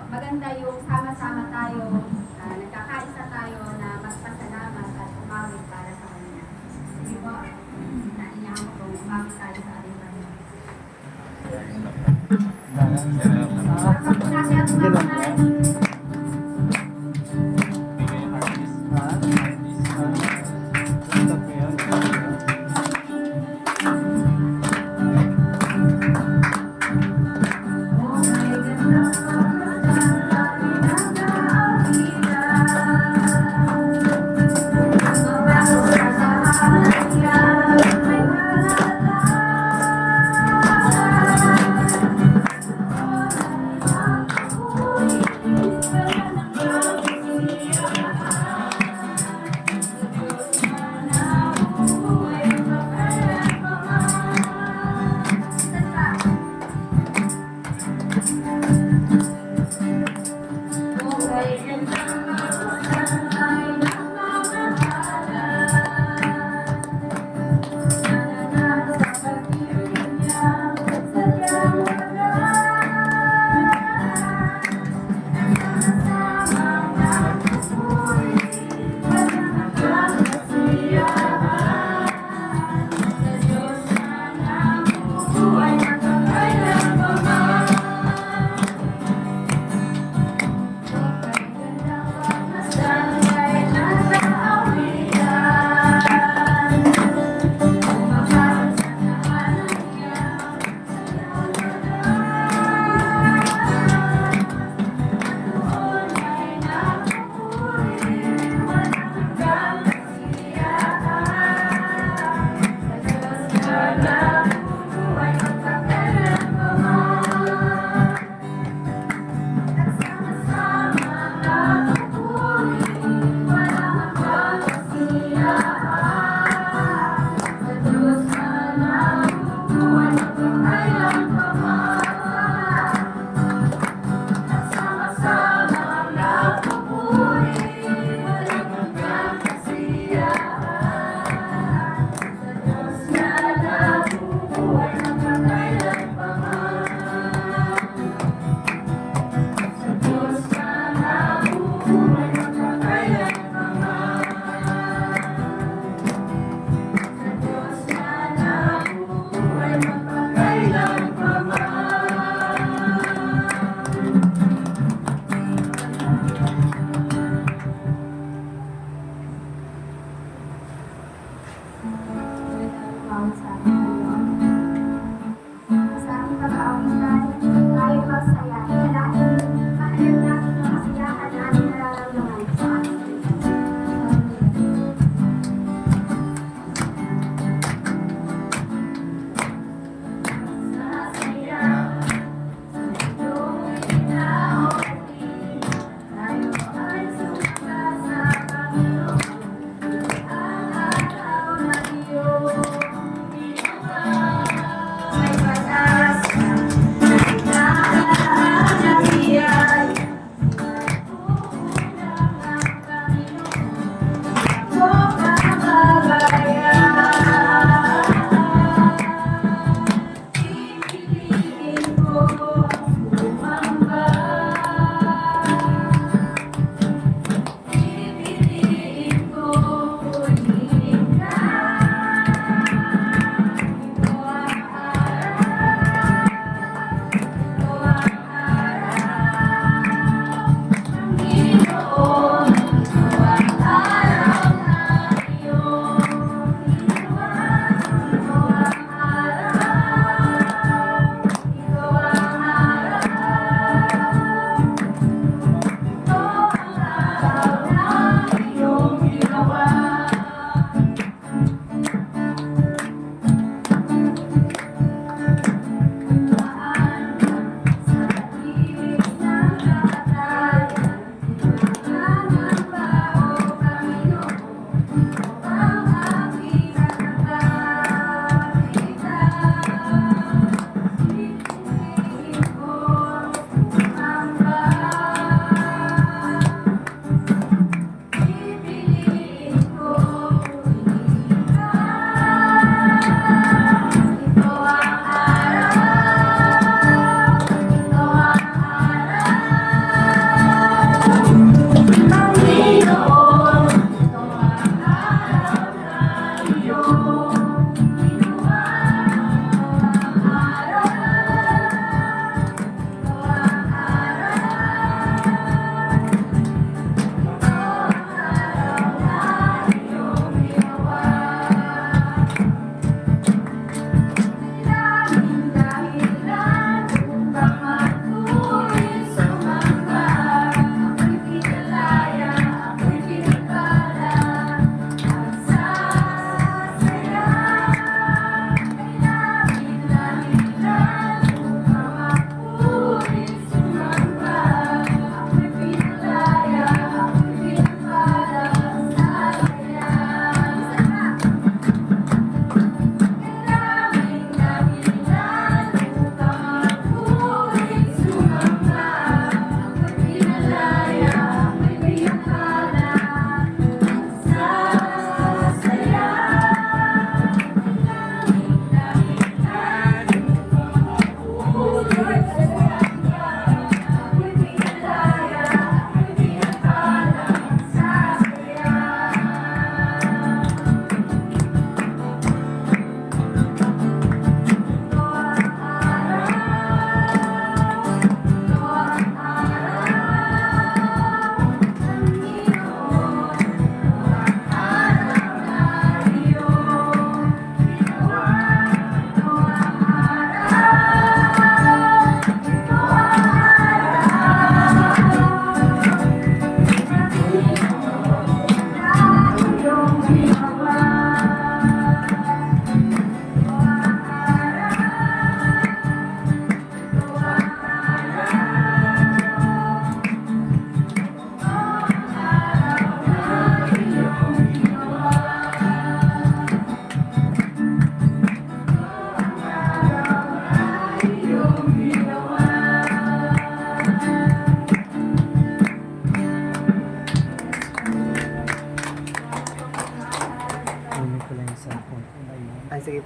maganda yung sama-sama tayo, nagkakaisa tayo na magpasalamat at umawit para sa Kanya. Sige po, naiingahan ko kung umawit tayo sa ating Panginoon. Salamat po natin at umawit.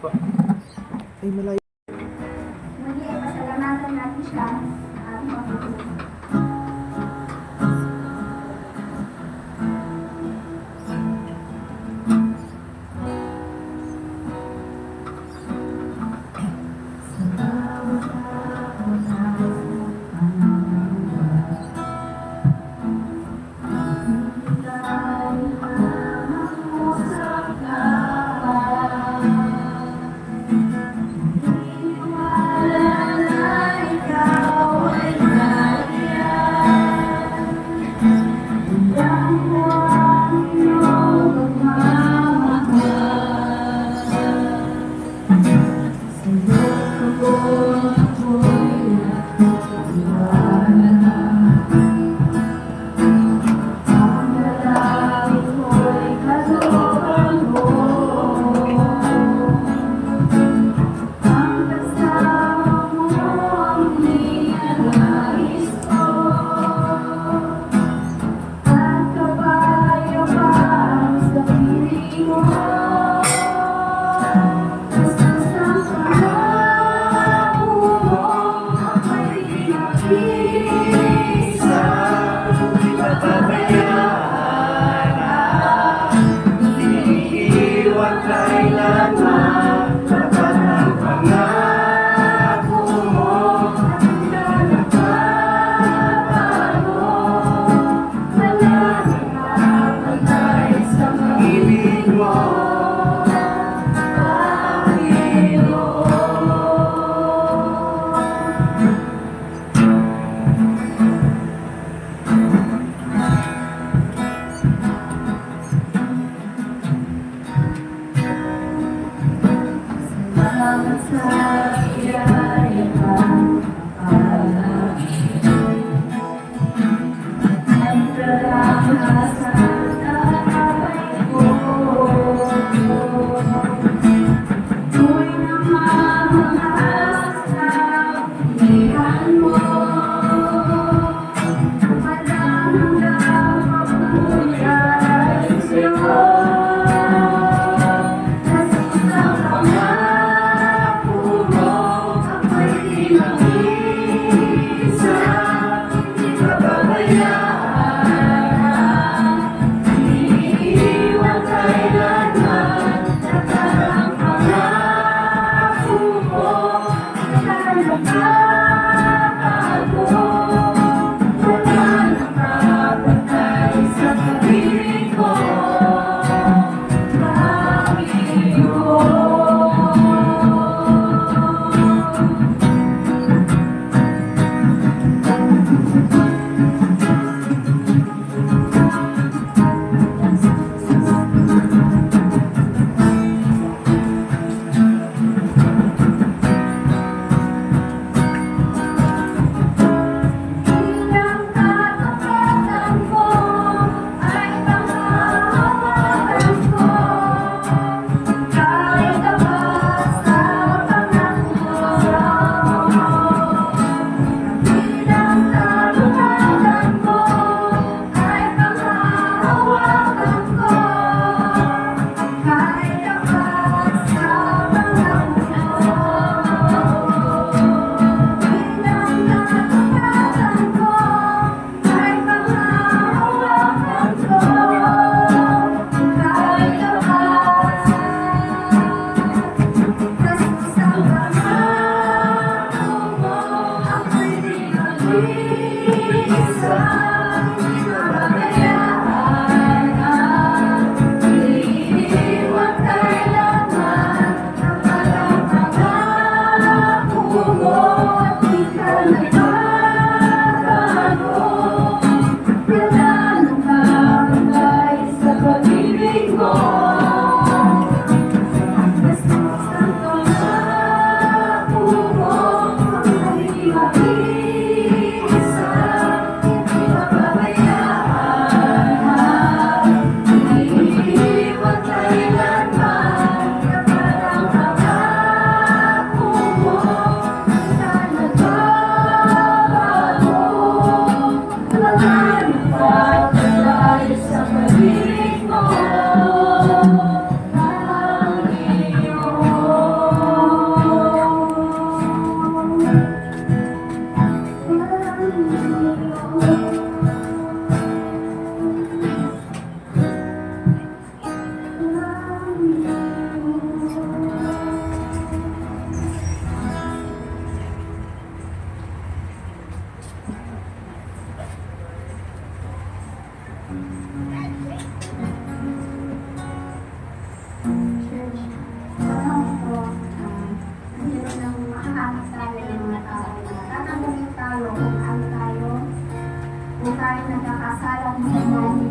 po. Ay, malayo. Muli ay pasalamatan natin siya sa ating pagtutulong.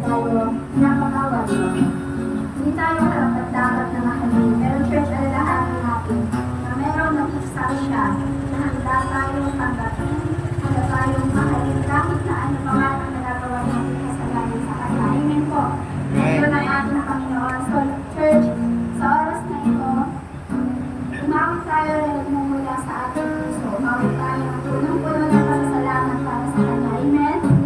tayo pinapakawal. Hindi tayo karapat dapat na mahalin, pero church, alalahanin natin na merong nag-istansya na handa tayong tanggapin, handa tayong mahalin kahit na ano pa man ang nagagawa natin kasalanan sa Kanya. Amen po. Ito ng ating Panginoon. So, church, sa oras na ito, umawit tayo na nagmumula sa ating puso. Umawit tayo ng punong-puno ng pasasalamat para sa Kanya. Amen?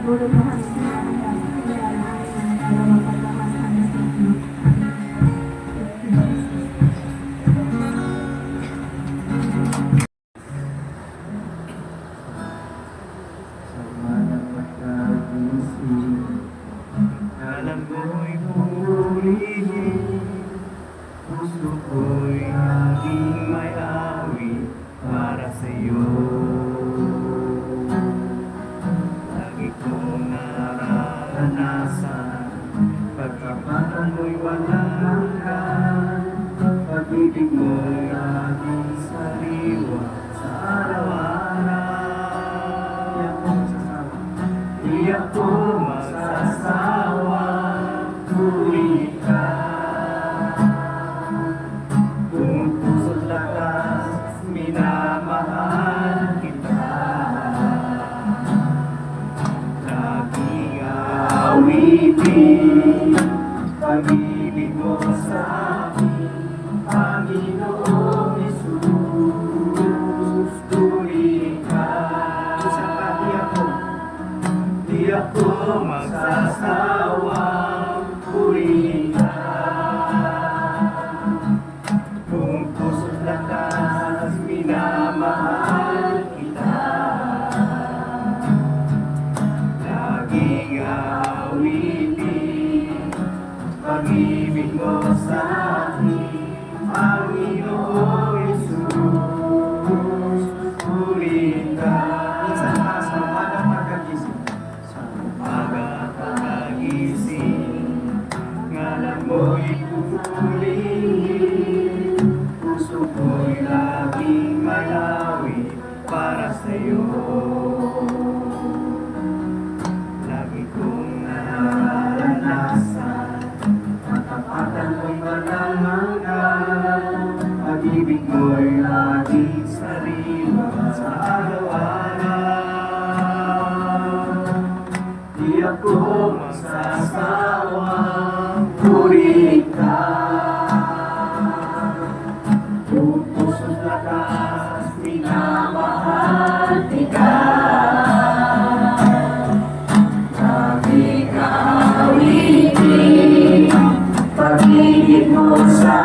Patuloy mo kami sinasagyan. Kaya namin ang dalawang pagmamahal na sa inyo. Sa mga pagkagising, alam mo'y purihin, puso ko'y laging may awit para sa'yo. Lagi kong nararanasan, pagkabata mo'y walang hanggan, pag-ibig mo'y laging sariwa sa araw-araw. Di ako magsasawa, purihin ka. Kung puso't lakas, minamahal kita. Laging awitin, pag-ibig mo sa akin, Panginoong Hesus, purihin ka. Di ako magsasawang purihin ka. Kung puso't lakas, minamahal kita. Laging awitin, pag-ibig mo sa akin, Panginoong Hesus, purihin ka. Minsan pa sa umagang pagkagising, ngalan mo'y pupurihin, puso ko'y laging malawit para sa'yo. Lagi kong nararanasan, matapatan mo'y walang hanggan, pag-ibig mo'y laging sariwa sa araw-araw. Di ako magsasawang purihin ka. Kung puso't lakas, minamahal kita. Laging awitin, pag-ibig mo sa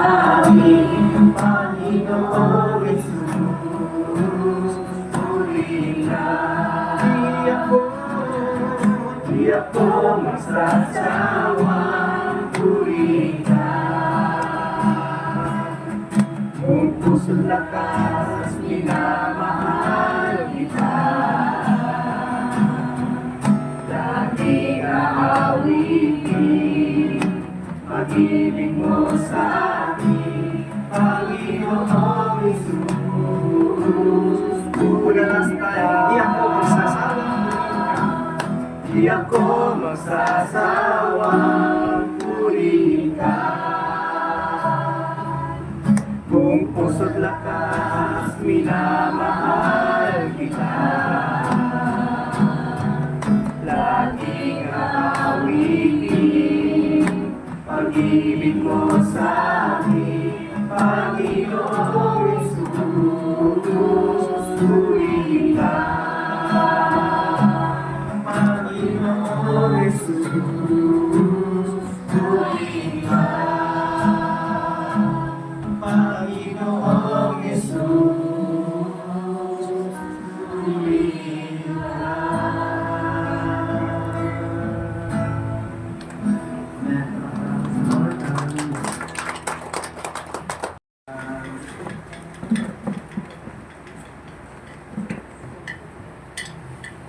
akin, Panginoong Hesus, purihin ka. Di ako magsasawang purihin ka. Kung puso't lakas, minamahal kita. Laging aawitin, pag-ibig mo sa akin, Panginoong Hesus. Una lang tayo, di ako magsasawang Di ako magsasawang purihin ka. Kung puso't lakas, minamahal kita. Laging aawitin, pag-ibig mo sa akin, Panginoong Hesus, purihin ka. Panginoong Hesus, purihin ka. Panginoong Hesus, purihin ka.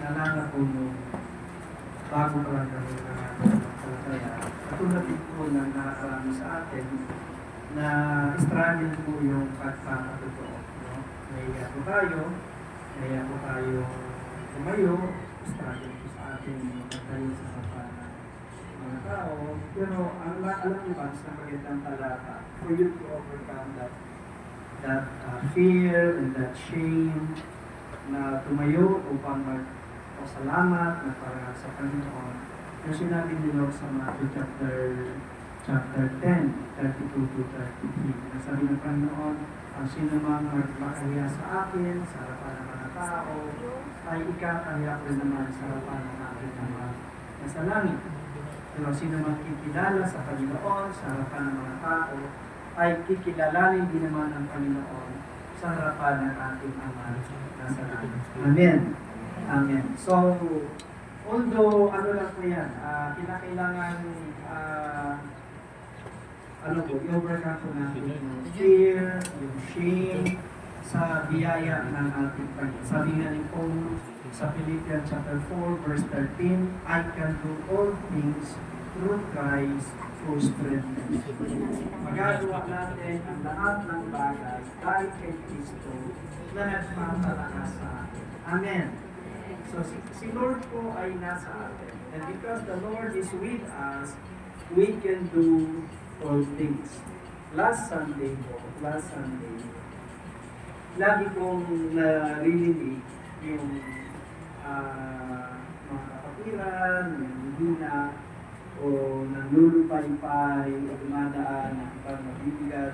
Nalala ko nung bago pa lang kami nananampalataya, katulad din po na nakakarami sa atin na struggle po yung pagpapatotoo. No? Nahiya po tayo tumayo, struggle po sa atin magtayo sa harapan ng mga tao. Pero alam niyo ba, sa magandang talata, for you to overcome that fear and that shame, na tumayo upang magpasalamat na para sa Panginoon. Yung sinabi ni Lord sa Matthew chapter 10, 32 to 33. Nasabi ng Panginoon, ang sino mang magpakahiya sa akin, sa harapan ng mga tao, ay ikakahiya ko naman sa harapan ng aking mga nasa langit. Pero sino man kikilala sa Panginoon sa harapan ng mga tao, ay kikilalanin din naman ng Panginoon sa harapan ng ating Ama nasa langit. Amen. Amen. So, although, ano lang po yan, kinakailangan, i-overcome po natin yung fear, yung shame, sa biyaya ng ating Panginoon. Sabi nga ni Paul sa Philippians chapter 4, verse 13, I can do all things through Christ who strengthens me. Magagawa natin ang lahat ng bagay dahil kay Kristo na nagpapalakas sa atin. Amen. So, si Lord po ay nasa atin. And because the Lord is with us, we can do all things. Last Sunday, lagi kong naririnig yung mga kapatiran, yung hina, o nanlulupay-pay, o dumadaan ng ibang mabibigat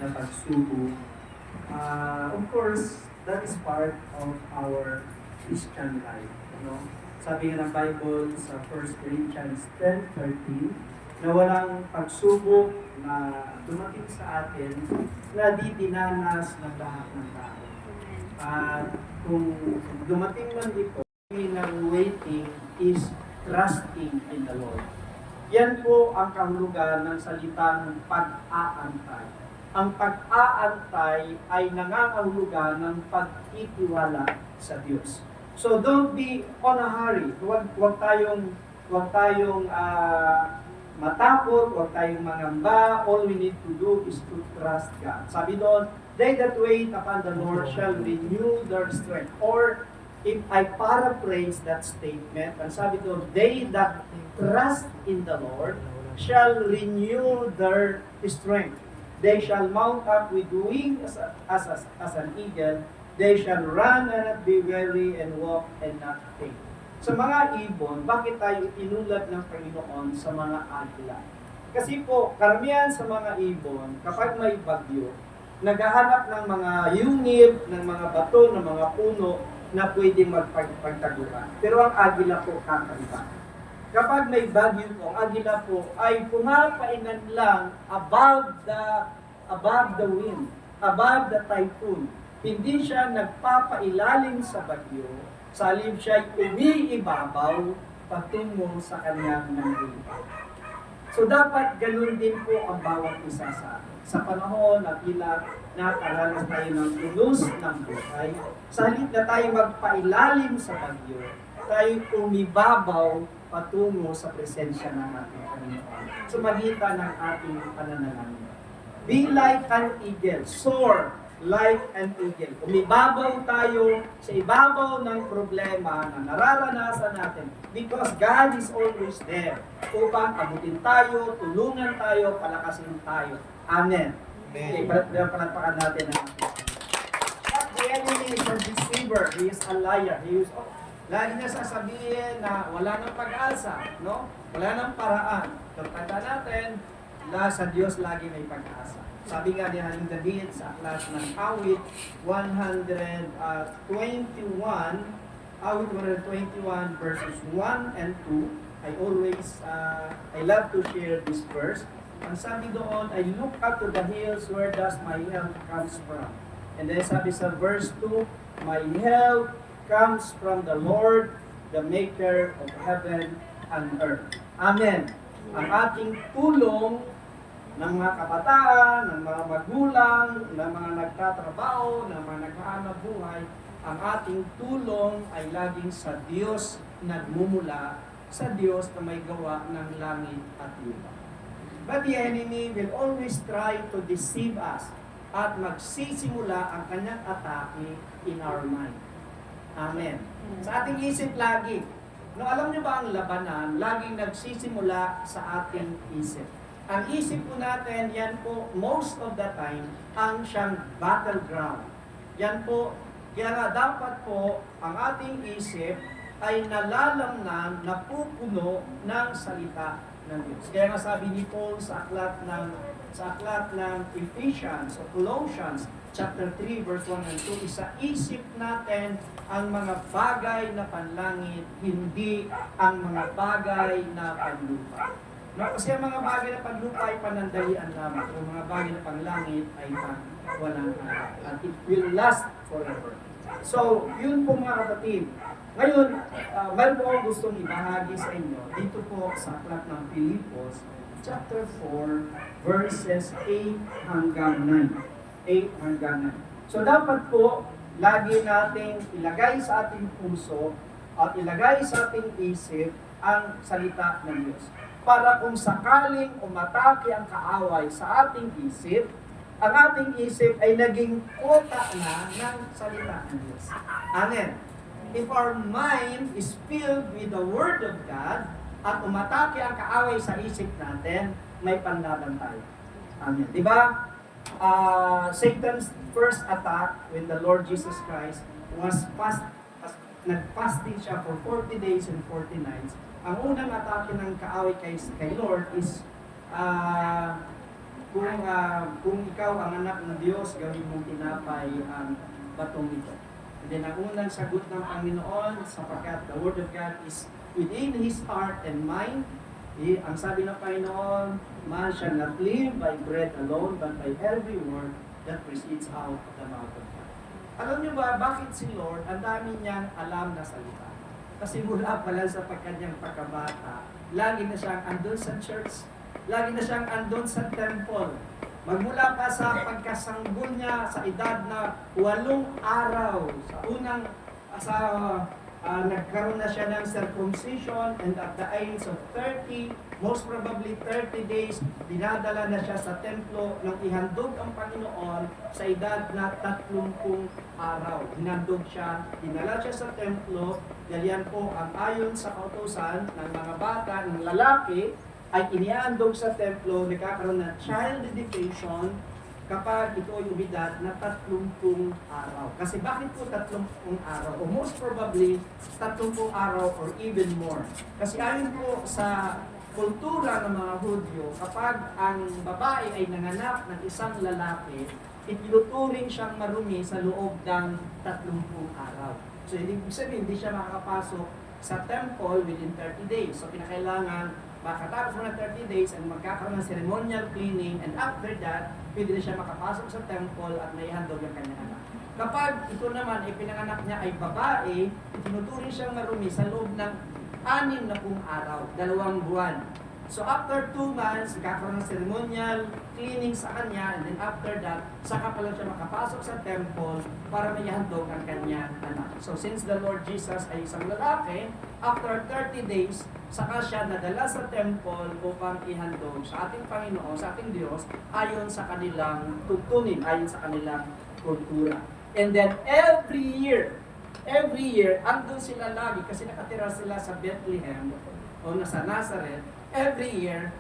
na pagsubok. Of course, that is part of our Christian life. No? Sabi nga ng Bible sa 1 Corinthians 10:13, na walang pagsubok na dumating sa atin na di dinanas ng lahat ng tao. At kung dumating man ito, ng waiting is trusting in the Lord. Yan po ang kahulugan ng salitang pag-aantay. Ang pag-aantay ay nangangahulugan ng pagtitiwala sa Diyos. So don't be on a hurry. Huwag tayong matakot, huwag tayong mangamba. All we need to do is to trust God. Sabi doon, they that wait upon the Lord shall renew their strength. Or, if I paraphrase that statement, ang sabi doon, they that trust in the Lord shall renew their strength. They shall mount up with wings as an eagle. They shall run and not be weary and walk and not faint. Sa mga ibon, bakit tayo inulad ng Panginoon sa mga agila? Kasi po, karamihan sa mga ibon, kapag may bagyo, naghahanap ng mga yungib, ng mga bato, ng mga puno na pwedeng magpagtaguran. Pero ang agila po, kakaiba. Kapag may bagyo po, ang agila po ay pumapainan lang above the wind, above the typhoon. Hindi siya nagpapailalim sa bagyo, sa halip siya umiibabaw patungo sa kanyang nangyayari. So dapat ganun din po ang bawat isa sa atin. Sa panahon na tila nakaranas tayo ng ulos ng buhay, sa halip na tayo magpailalim sa bagyo, tayo umibabaw patungo sa presensya ng ating Panginoon. Sa magitan ng ating pananalangin. Be like an eagle, soar like an eagle. Umibabaw tayo sa ibabaw ng problema na nararanasan natin because God is always there upang abutin tayo, tulungan tayo, palakasin tayo. Amen. Okay, palagpakan natin ang but the enemy is a deceiver. He is a liar. Lagi niya sasabihin na wala nang pag-asa, no? Wala nang paraan. Tanda natin, sa Diyos lagi may pag-asa. Sabi nga ni Haring David sa aklat ng Awit 121 verses 1 and 2. I love to share this verse. Ang sabi doon, I look up to the hills, where does my help comes from? And then sabi sa verse 2, my help comes from the Lord, the maker of heaven and earth. Amen. Ang ating tulong ng mga kabataan, ng mga magulang, ng mga nagtatrabaho, ng mga naghahanap buhay, ang ating tulong ay laging sa Diyos nagmumula, sa Diyos na may gawa ng langit at lupa. But the enemy will always try to deceive us at magsisimula ang kanyang atake in our mind. Amen. Sa ating isip lagi. No, alam niyo ba ang labanan, laging nagsisimula sa ating isip. Ang isip po natin, yan po, most of the time, ang siyang battleground. Yan po, kaya nga dapat po, ang ating isip ay nalalamnan, napupuno ng salita ng Diyos. Kaya nga sabi ni Paul sa aklat ng Ephesians o Colossians, chapter 3, verse 1 and 2, isa-isip natin ang mga bagay na panlangit, hindi ang mga bagay na panlupa. No, kasi ang mga bagay na panlupa ay panandalian lamang. Ang mga bagay na panlangit ay walang araw. At it will last forever. So, yun po mga kapatid. Ngayon, meron po akong gustong ibahagi sa inyo dito po sa aklat ng Pilipos, chapter 4, verses 8 hanggang 9. 8 hanggang 9. So, dapat po, lagi nating ilagay sa ating puso at ilagay sa ating isip ang salita ng Diyos. Para kung sakaling umatake ang kaaway sa ating isip, ang ating isip ay naging kota na ng salita ng Diyos. Amen. If our mind is filled with the Word of God at umatake ang kaaway sa isip natin, may panlaban tayo. Amen. Diba? Satan's first attack when the Lord Jesus Christ was nag-fasting siya for 40 days and 40 nights. Ang unang atake ng kaaway kay Lord is kung ikaw ang anak ng Diyos, gawin mong tinapay ang batong ito. And then ang unang sagot ng Panginoon, sapagkat the Word of God is within His heart and mind, ang sabi ng Panginoon, man shall not live by bread alone, but by every word that proceeds out of the mouth of God. Alam niyo ba, bakit si Lord, ang dami niyang alam na salita? Kasi mula pa lang sa pagkanyang pagkabata, lagi na siyang andun sa church, lagi na siyang andun sa temple. Magmula pa sa pagkasanggol niya sa edad na 8 araw, nagkaroon na siya ng circumcision, and at the age of 30, most probably 30 days, dinadala na siya sa templo nang ihandog ang Panginoon sa edad na 30 araw. Hinandog siya, dinala siya sa templo, dahil yan po ang ayon sa kautusan ng mga bata, ng lalaki, ay inihandog sa templo, nagkakaroon ng child dedication, kapag ito ay umidad na 30 araw. Kasi bakit po 30 araw? O most probably, 30 araw or even more. Kasi ayon po sa kultura ng mga Hudyo, kapag ang babae ay nanganak ng isang lalaki, itinuturing siyang marumi sa loob ng 30 araw. So, ibig sabihin, hindi siya makakapasok sa temple within 30 days. So, pinakailangan makatapos mo ng 30 days and magkakaroon ng ceremonial cleaning, and after that, pwede na siya makapasok sa temple at naihandog ang kanyang anak. Kapag ito naman ay pinanganak niya ay babae, itinuturing siyang marumi sa loob ng 60 araw, 2 buwan. So after 2 months, magkakaroon ng ceremonial cleaning sa kanya, and then after that, saka pa lang siya makapasok sa temple para maihandog ang kanyang anak. So since the Lord Jesus ay isang lalaki, after 30 days, saka siya nadala sa temple upang ihandog sa ating Panginoon, sa ating Diyos, ayon sa kanilang tuntunin, ayon sa kanilang kultura. And then every year, andun sila lagi kasi nakatira sila sa Bethlehem o nasa Nazareth. Every year,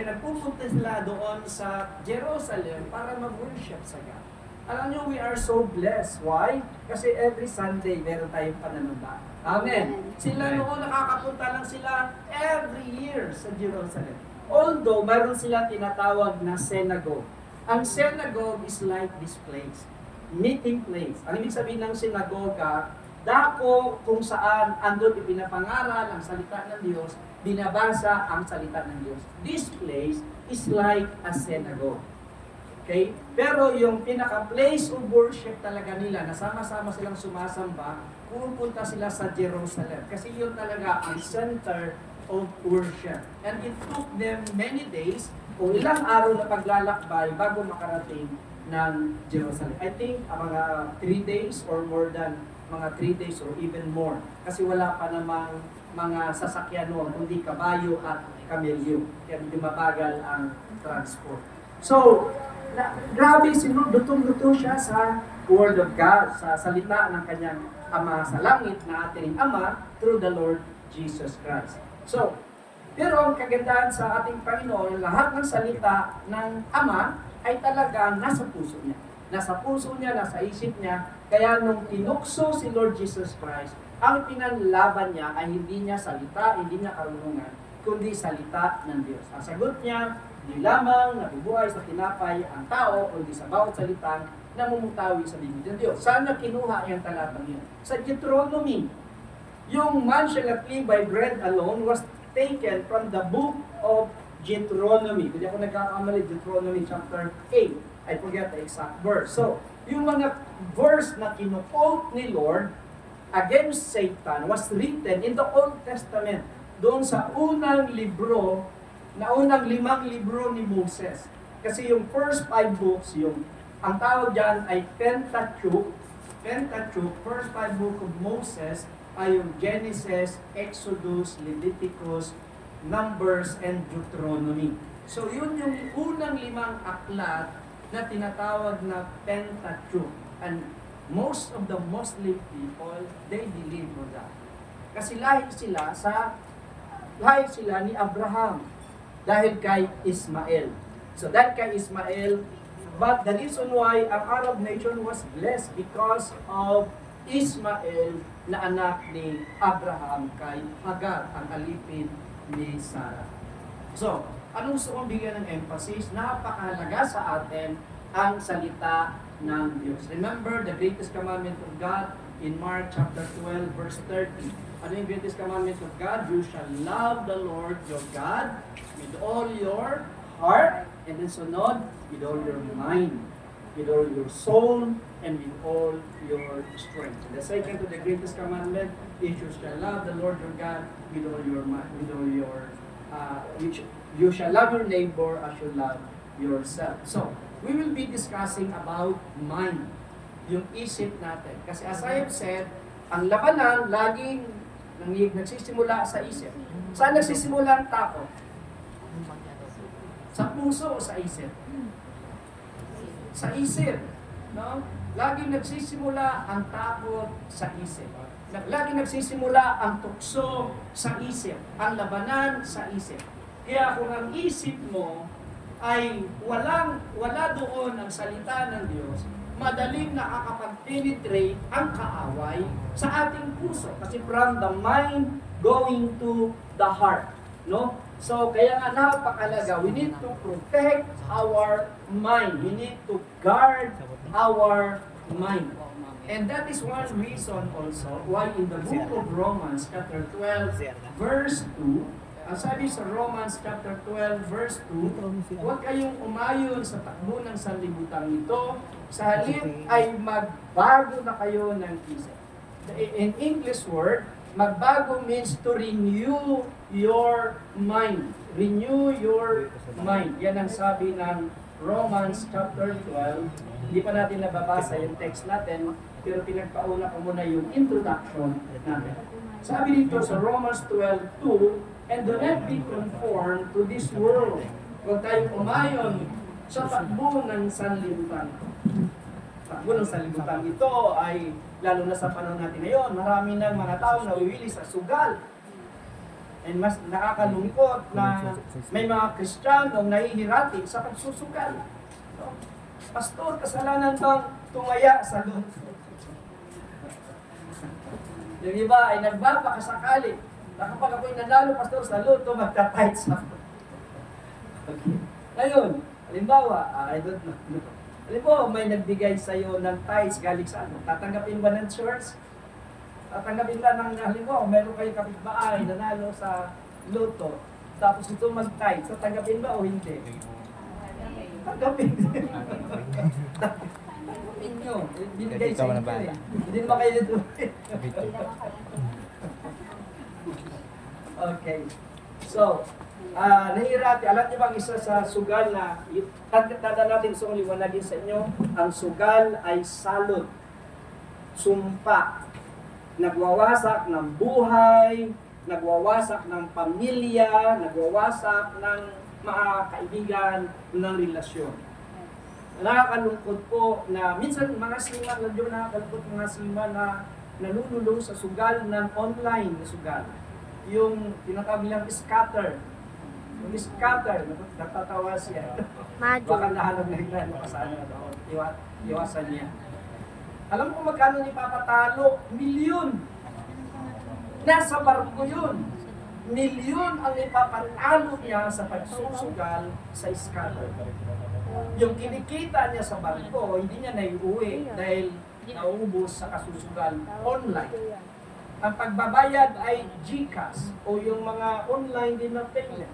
nagpupunta sila doon sa Jerusalem para mag-worship sa God. Alam nyo, we are so blessed. Why? Kasi every Sunday, meron tayong pananumba. Amen. Sila noon, nakakapunta lang sila every year sa Jerusalem. Although, mayroon silang tinatawag na synagogue. Ang synagogue is like this place, meeting place. Ang ibig sabihin ng synagoga, dako kung saan andun ipinapangaral ang salita ng Diyos, binabasa ang salita ng Diyos. This place is like a synagogue. Okay? Pero yung pinaka-place of worship talaga nila, nasama-sama silang sumasamba, pupunta sila sa Jerusalem. Kasi yun talaga ang center of worship. And it took them many days, o ilang araw na paglalakbay bago makarating ng Jerusalem. I think mga 3 days or more than mga 3 days or even more. Kasi wala pa namang mga sasakyan noon, kundi kabayo at kamelyo. Kaya medyo mabagal ang transport. So, grabe, dutong-duto siya sa Word of God, sa salita ng kanyang Ama sa langit na ating Ama through the Lord Jesus Christ. So, pero ang kagandahan sa ating Panginoon, lahat ng salita ng Ama ay talagang nasa puso niya. Nasa puso niya, nasa isip niya. Kaya nung tinukso si Lord Jesus Christ, ang pinanlaban niya ay hindi niya salita, hindi niya karunungan, kundi salita ng Diyos. Ang sagot niya, hindi lamang nabubuhay sa tinapay ang tao, kundi sa bawat salitang namumutawi sa lingid ng Diyos. Sana kinuha yung talatang yun. Sa Deuteronomy, yung man shall not live by bread alone was taken from the book of Deuteronomy. Kung di ako nagkakamali, Deuteronomy chapter 8. I forget the exact verse. So, yung mga verse na kinuquote ni Lord against Satan was written in the Old Testament. Doon sa unang libro, na unang 5 libro ni Moses. Kasi yung first 5 books, ang tawag dyan ay Pentateuch. Pentateuch, first 5 book of Moses, ay yung Genesis, Exodus, Leviticus, Numbers, and Deuteronomy. So yun yung unang 5 aklat na tinatawag na Pentateuch. And most of the Muslim people, they believe on that. Kasi lahi sila ni Abraham dahil kay Ismael. So dahil kay Ismael, but the reason why ang Arab nation was blessed because of Ismael na anak ni Abraham kay Hagar, ang alipin ni Sarah. So, anong gusto kong bigyan ng emphasis? Napakahalaga sa atin ang salita ng Diyos. Remember the greatest commandment of God in Mark chapter 12 verse 30. Ano yung greatest commandment of God? You shall love the Lord your God with all your heart, and then sunod, with all your mind, with all your soul, and with all your strength. The second to the greatest commandment is you shall love the Lord your God with all your mind, with all your, you shall love your neighbor as you love yourself. So, we will be discussing about mind, yung isip natin. Kasi as I have said, ang labanan laging nagsisimula sa isip. Saan nagsisimula ang takot? Sa puso o sa isip? Sa isip. No? Laging nagsisimula ang takot sa isip. Laging nagsisimula ang tukso sa isip. Ang labanan sa isip. Kaya kung ang isip mo ay wala doon ang salita ng Diyos, madaling nakakapag-penetrate ang kaaway sa ating puso. Kasi from the mind going to the heart. No? So, kaya nga napakalaga, we need to protect our mind. We need to guard our mind. And that is one reason also why in the book of Romans chapter 12 verse 2, ang sabi sa Romans chapter 12 verse 2, huwag kayong umayon sa takbo ng sanlibutan ito, sa halip ay magbago na kayo ng isip. In English word, magbago means to renew your mind. Renew your mind. Yan ang sabi ng Romans chapter 12. Hindi pa natin nababasa yung text natin, pero pinagpauna ko muna yung introduction natin. Sabi dito sa Romans 12:2, and do not be conformed to this world. Huwag tayong umayon sa takbo ng sanlibutan. Takbo ng sanlibutan ito ay, lalo na sa panahon natin ngayon, marami ng mga tao na wiwili sa sugal. And mas nakakalungkot na may mga Kristiyanong nahihirati sa pagsusugal. No? Pastor, kasalanan bang tumaya sa luto? Yung iba ay nagbabakasakali na kapag ako'y nanalo, pastor, sa luto, magta-tights ako. Okay. Ngayon, halimbawa, I don't know. Halimbawa, may nagbigay sa'yo ng tithes galing sa ano. Tatanggapin ba ng church? Tatanggapin ba ng, halimbawa, meron kayong kapitbahay, nanalo sa luto, tapos ito mag-tithes, tatanggapin ba o hindi? Tanggapin. Tanggapin nyo. Binigay sa inyo eh. Hindi naman kayo nito. Okay. So, nahirati. Alam niyo bang isa sa sugal na, tanda natin gusto kong liwanagin sa inyo, ang sugal ay salot, sumpa, nagwawasak ng buhay, nagwawasak ng pamilya, nagwawasak ng mga kaibigan ng relasyon. Nakakalungkot po na minsan mga sima, nakakalungkot mga sima na nalululong sa sugal ng online na sugal. Yung tinatawag nilang scatter. Yung scatter, natatawa siya. Baka nahanap na higla, makasaan na doon. Iwasan niya. Alam ko magkano ni Papatalo? Milyon! Nasa barko yun. Milyon ang ipapatalo niya sa pagsusugal sa scatter. Yung kinikita niya sa bangko, hindi niya naiuwi dahil naubos sa kasusugal online. Ang pagbabayad ay GCash o yung mga online din na payment.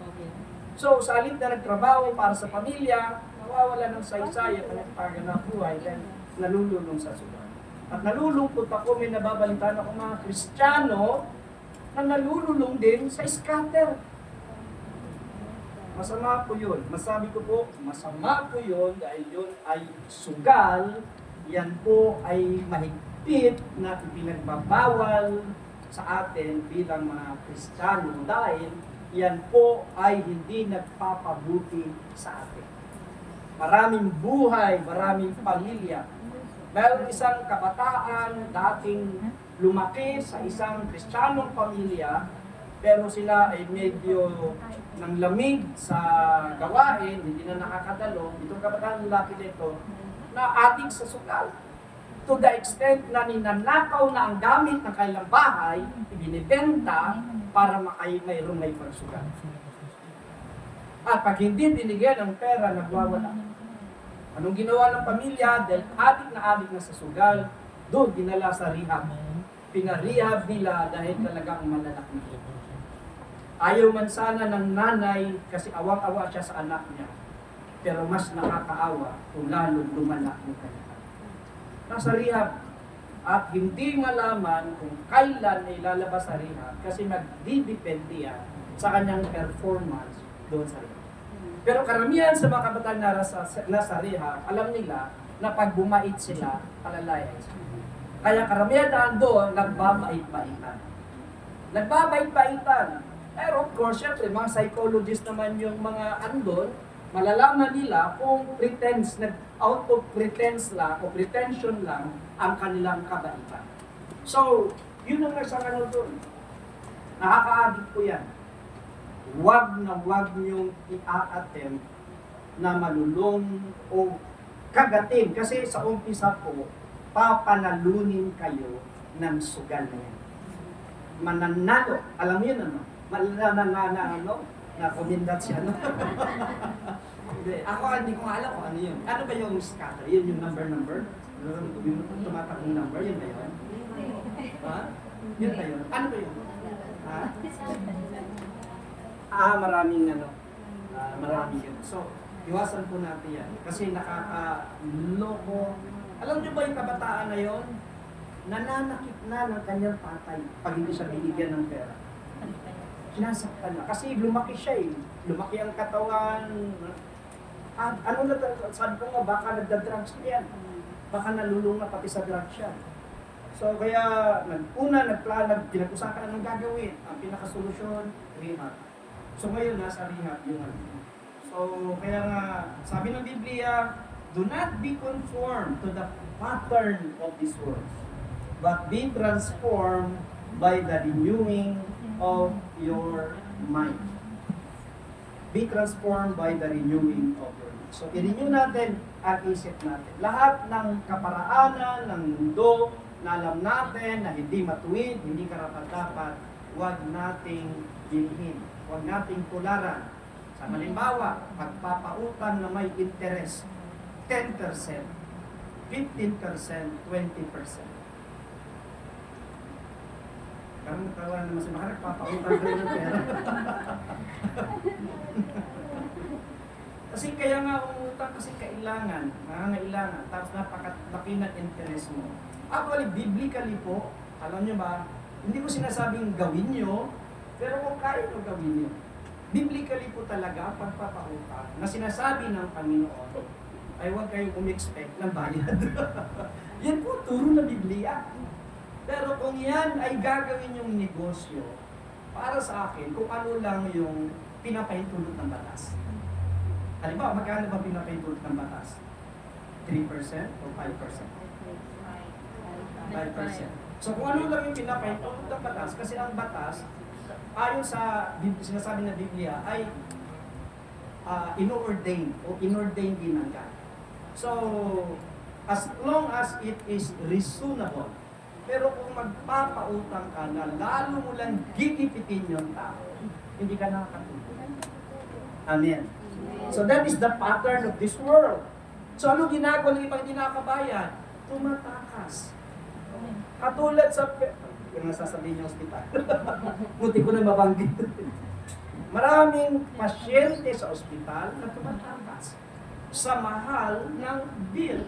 So, sa halip na nagtrabaho para sa pamilya, nawawala ng saysay at nagpaganap buhay dahil nalululong sa sugal. At nalulungkot ako, may nababalitaan ako mga Kristiyano na nalululong din sa scatter. Masama po yun. Masabi ko po, masama po yun dahil yun ay sugal. Yan po ay mahigpit na ipinagbabawal sa atin bilang mga Kristiyano dahil yan po ay hindi nagpapabuti sa atin. Maraming buhay, maraming pamilya. Meron isang kabataan dating lumaki sa isang Kristiyanong pamilya, pero sila ay medyo ng lamig sa gawain, hindi na nakakadalo. Itong kabataan lalaki nito na adik sa sugal. To the extent na ninanakaw na ang gamit ng kanilang bahay, ibinibenta para mayroong may pagsugal. At pag hindi binigyan ng pera, nagwawala. Anong ginawa ng pamilya? Dahil adik na sa sugal, doon dinala sa rehab. Pinarehab nila dahil talagang malalaki. Ayaw man sana ng nanay kasi awang-awa siya sa anak niya. Pero mas nakakaawa kung lalo lumala ng kanya. Nasa rehab. At hindi malaman kung kailan ay lalabas sa rehab kasi magdidepende yan sa kanyang performance doon sa rehab. Pero karamihan sa mga kabataan na nasa rehab, alam nila na pag bumait sila, palalayan sila. Kaya karamihan na doon, nagbabait-baitan. Nagbabait-baitan. Pero of course, syempre, mga psychologist naman yung mga andon, malalaman nila kung out of pretense lang o pretension lang ang kanilang kabaitan. So, yun ang nasa kanil doon. Nakaka-addict po yan. Huwag niyong i-attempt na malulong o kagatin. Kasi sa umpisa po, papanalunin kayo ng sugal na yan. Mananalo. Alam mo yun ano? Na kumindat siya. No? Ako hindi ko alam kung ano yun. Ano ba yung scatter? Yun yung number? Yung tumatakong number, yun ba yun? Ha? Yun ba yun? Ano ba yun? Ha? Maraming maraming yun. So, iwasan po natin yan. Kasi nakakaloko. Alam niyo ba yung kabataan na yun? Nananakit na ng kanyang tatay pag hindi siya binigyan ng pera. Sinasaktan na. Kasi lumaki siya eh. Lumaki ang katawan. At ano na, sabi ko nga, baka nagda-drugs na yan. Baka nalulung na pati sa drugs siya. So kaya, pinag-usapan na ng gagawin. Ang pinakasolusyon, rehab. So ngayon, nasa rehab yung ano. So kaya nga, sabi ng Biblia, do not be conformed to the pattern of this world, but be transformed by the renewing of your mind. Be transformed by the renewing of your mind. So, i-renew natin ang isip natin. Lahat ng kaparaanan, ng mundo, na alam natin na hindi matuwid, hindi karapat-dapat, huwag nating bilhin. Huwag nating tularan. Sa halimbawa, pagpapautang na may interest, 10%, 15%, 20%. Parang natawa naman si Mahal, nagpapautang kayo ng pera. Kasi kaya nga umutang kasi kailangan, nangangailangan, tapos napakalaki ng interest mo. Actually, biblically po, alam nyo ba, hindi ko sinasabing gawin nyo, pero kung kaya nyo gawin nyo. Biblically po talaga ang pagpapautang na sinasabi ng Panginoon ay huwag kayong umi-expect ng bayad. Yan po, turo na Biblia. Pero kung yan ay gagawin yung negosyo, para sa akin, kung ano lang yung pinapahintulot ng batas. Halimbawa, magkano ba pinapahintulot ng batas? 3% o 5%? 5%. So kung ano lang yung pinapahintulot ng batas, kasi ang batas, ayon sa sinasabi ng Biblia, ay inordain o inordain din ng God. So, as long as it is reasonable, pero kung magpapautang ka na lalo mo lang gigipitin yung tao, hindi ka nakakatulog. Amen. So that is the pattern of this world. So ano ginagawa ng ibang dinakabayan? Tumatakas. Katulad sa... Yung nasasabihin niyo ospital. Buti ko na mabanggit. Maraming pasyente sa ospital na tumatakas sa mahal ng bill.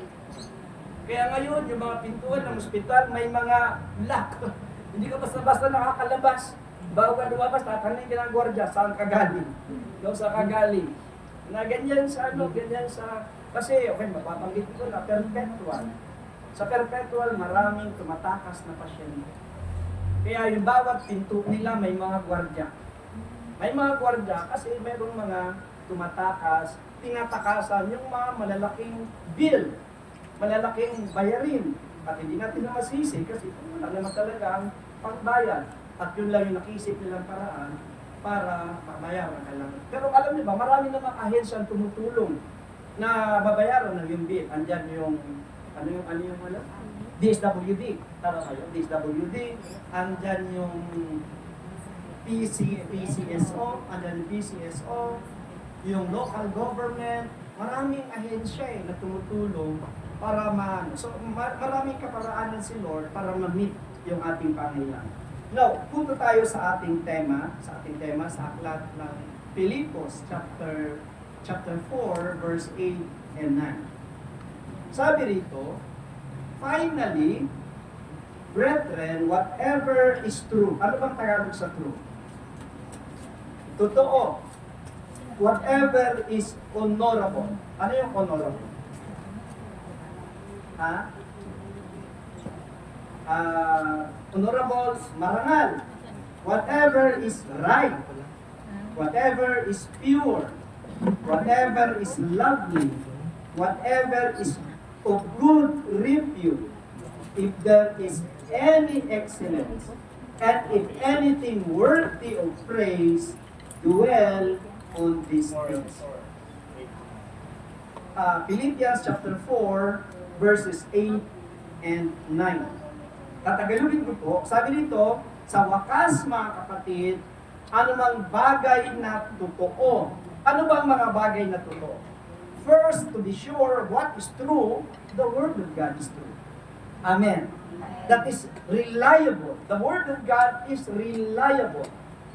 Kaya ngayon, yung mga pintuan ng ospital, may mga lock. Hindi ka basta-basta nakakalabas. Bago ka lumabas, tatanungin ka ng gwardiya, saan ka galing? Doon sa kagaling. Na ganyan sa ano, ganyan sa... Kasi, okay, mapapanggit ko na, perpetual. Sa perpetual, maraming tumatakas na pasyente. Kaya yung bawat pinto nila may mga gwardiya. May mga gwardiya kasi mayroong mga tumatakas, tinatakasan yung mga malalaking bill, malalaking bayarin. At hindi natin na masisi kasi wala naman talaga ang pangbayad. At yun lang yung nakisip nilang paraan para mabayaran ka lang. Pero alam niyo ba, marami namang ahensyang tumutulong na babayaran ng yung bill. Andyan yung, ano yung DSWD. Tama kayo? DSWD. Andyan yung PCSO, andyan yung PCSO, yung local government, maraming ahensya na tumutulong para so maraming kaparaanan si Lord para ma-meet yung ating pangailangan. Now, punto tayo sa ating tema, sa aklat ng Pilipos chapter 4 verse 8 and 9. Sabi rito, finally, brethren, whatever is true. Ano bang Tagalog sa true? Totoo. Whatever is honorable. Ano yung honorable? Ha? Honorable, marangal. Whatever is right. Whatever is pure. Whatever is lovely. Whatever is of good repute. If there is any excellence, and if anything worthy of praise, dwell on these things. Philippians chapter 4, verses 8 and 9. Tatagalugin ko po, sabi dito, sa wakas mga kapatid, anumang bagay na totoo. Ano bang mga bagay na totoo? First, to be sure what is true, the Word of God is true. Amen. That is reliable. The Word of God is reliable.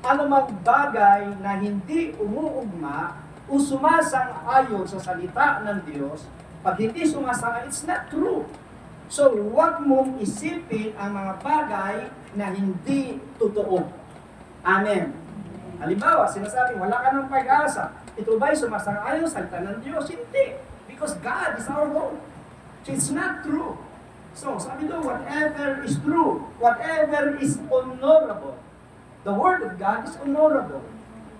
Anumang bagay na hindi umuugma o sumasang-ayon sa salita ng Diyos, pag hindi sumasang, it's not true. So, huwag mong isipin ang mga bagay na hindi totoo. Amen. Halimbawa, sinasabi, wala ka ng pag-asa. Ito ba'y sumasang-ayon sa salita ng Diyos? Hindi. Because God is our hope. So, it's not true. So, sabi doon, whatever is true, whatever is honorable, the Word of God is honorable.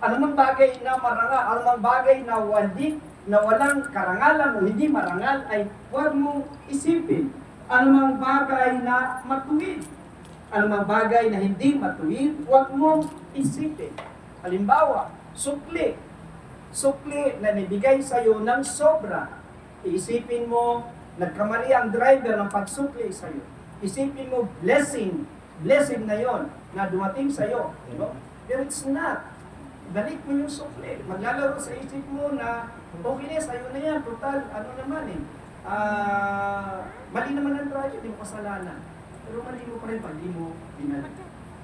Anumang bagay na marangal, anumang bagay na walang karangalan o hindi marangal ay huwag mong isipin. Anumang bagay na matuwid, anumang bagay na hindi matuwid, huwag mong isipin. Halimbawa, sukli. Sukli na nibigay sa'yo ng sobra. Iisipin mo, nagkamali ang driver ng pagsukli sa'yo. Isipin mo, blessing na yon na dumating sa'yo. No? Pero it's not. Balik mo yung sukli. Maglalaro sa isip mo na, okay na, sa'yo na yan. Total, ano naman mali naman ang driver, hindi mo kasalanan. Pero mali mo pa rin pag di mo binalik.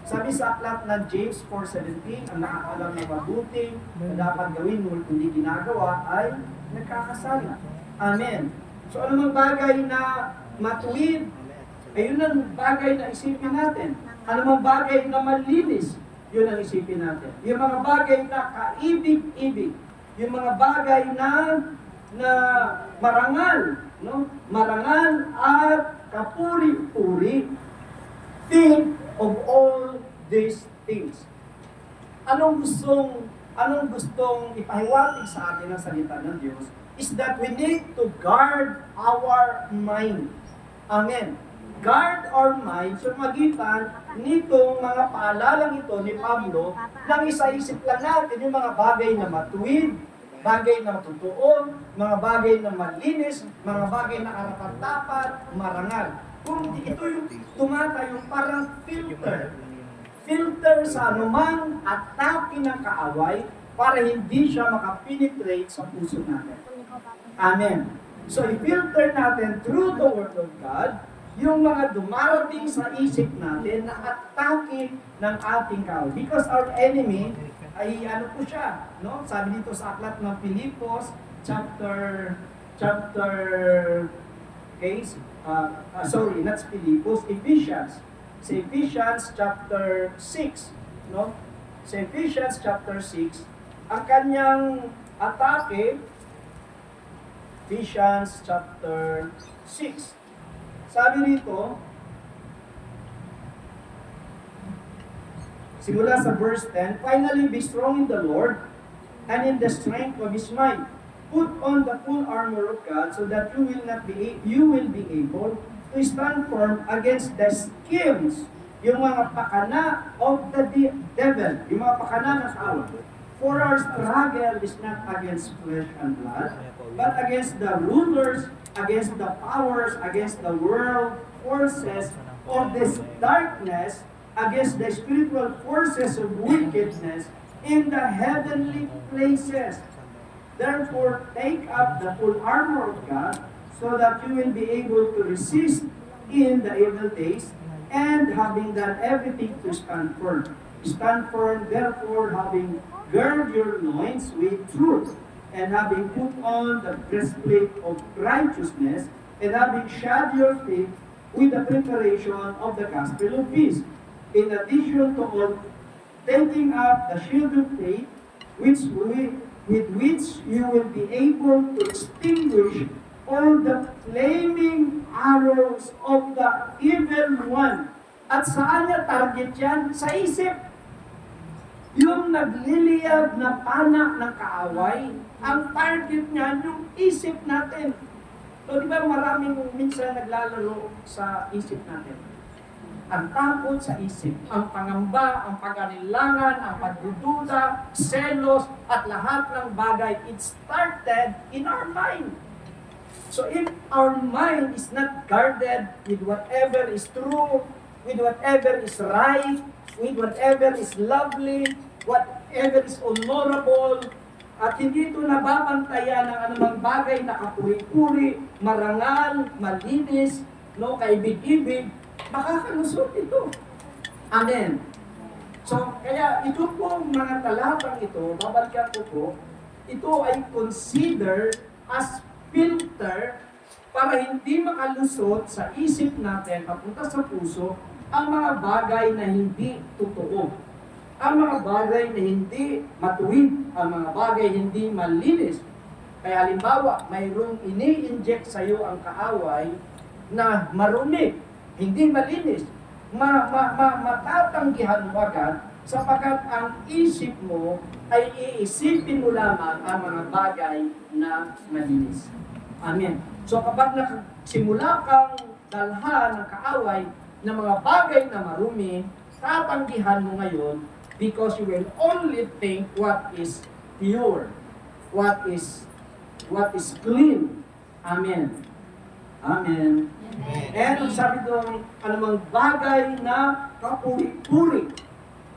Sabi sa aklat ng James 4:17, ang nakakaalam na mabuti na dapat gawin mo hindi ginagawa ay nagkakasala. Amen. So anumang bagay na matuwid, ayun ang bagay na isipin natin. Anumang bagay na malinis, yun ang isipin natin. Yung mga bagay na kaibig-ibig, yung mga bagay na marangal, no? Marangal at kapuri-puri. Think of all these things. Anong gustong ipahiwatig sa atin ng salita ng Diyos is that we need to guard our mind. Amen. Guard our mind sa magitan nitong mga paalalang ito ni Pablo nang isa-isip lang natin yung mga bagay na matuwid, bagay na totoo, mga bagay na malinis, mga bagay na karapat-dapat, marangal. Kung ito yung tumatayong parang filter sa anumang atake ng kaaway, para hindi siya makapenetrate sa puso natin. Amen. So, i-filter natin through the Word of God yung mga dumarating sa isip natin na atake ng ating kaaway. Because our enemy ay ano po siya, no? Sabi dito sa aklat ng Filipos, chapter okay, not Filipos, Ephesians. Sa Ephesians chapter 6, no? Sa Ephesians chapter 6, ang kanyang atake, Ephesians chapter 6. Sabi rito, simula sa verse 10, finally be strong in the Lord and in the strength of His might. Put on the full armor of God so that you will be able to stand firm against the schemes, yung mga pakana of the devil, yung mga pakana ng tao. For our struggle is not against flesh and blood, but against the rulers, against the powers, against the world forces of this darkness, against the spiritual forces of wickedness in the heavenly places. Therefore, take up the full armor of God, so that you will be able to resist in the evil days, and having done everything to stand firm. Stand firm, therefore, having girded your loins with truth, and having put on the breastplate of righteousness, and having shod your feet with the preparation of the gospel of peace. In addition to all, taking up the shield of faith, with which you will be able to extinguish all the flaming arrows of the evil one. At saan niya target yan? Sa isip. Yung nagliliyab na panak ng kaaway, ang target niya yung isip natin. So, di ba maraming minsan naglalaro sa isip natin? Ang takot sa isip, ang pangamba, ang pag-alilangan, ang pagdududa, selos, at lahat ng bagay, it started in our mind. So if our mind is not guarded with whatever is true, with whatever is right, with whatever is lovely, whatever is honorable, at hindi ito nababantayan ng anumang bagay na kapuri-puri, marangal, malinis, no, kaibig-ibig, makakalusot ito. Amen. So, kaya ito po mga talatang ito, babalikan ko po, ito ay consider as filter para hindi makalusot sa isip natin, papunta sa puso, ang mga bagay na hindi totoo. Ang mga bagay na hindi matuwid, ang mga bagay hindi malinis. Kaya halimbawa, mayroong ini-inject sa iyo ang kaaway na marumi, hindi malinis, matatanggihan mo agad sapagkat ang isip mo ay iisipin mo lamang ang mga bagay na malinis. Amen. So kapag nagsimula kang dalhan ng kaaway ng mga bagay na marumi, tatanggihan mo ngayon because you will only think what is pure, what is clean. Amen. Amen. And ang sabi doon, anumang bagay na kapuri-puri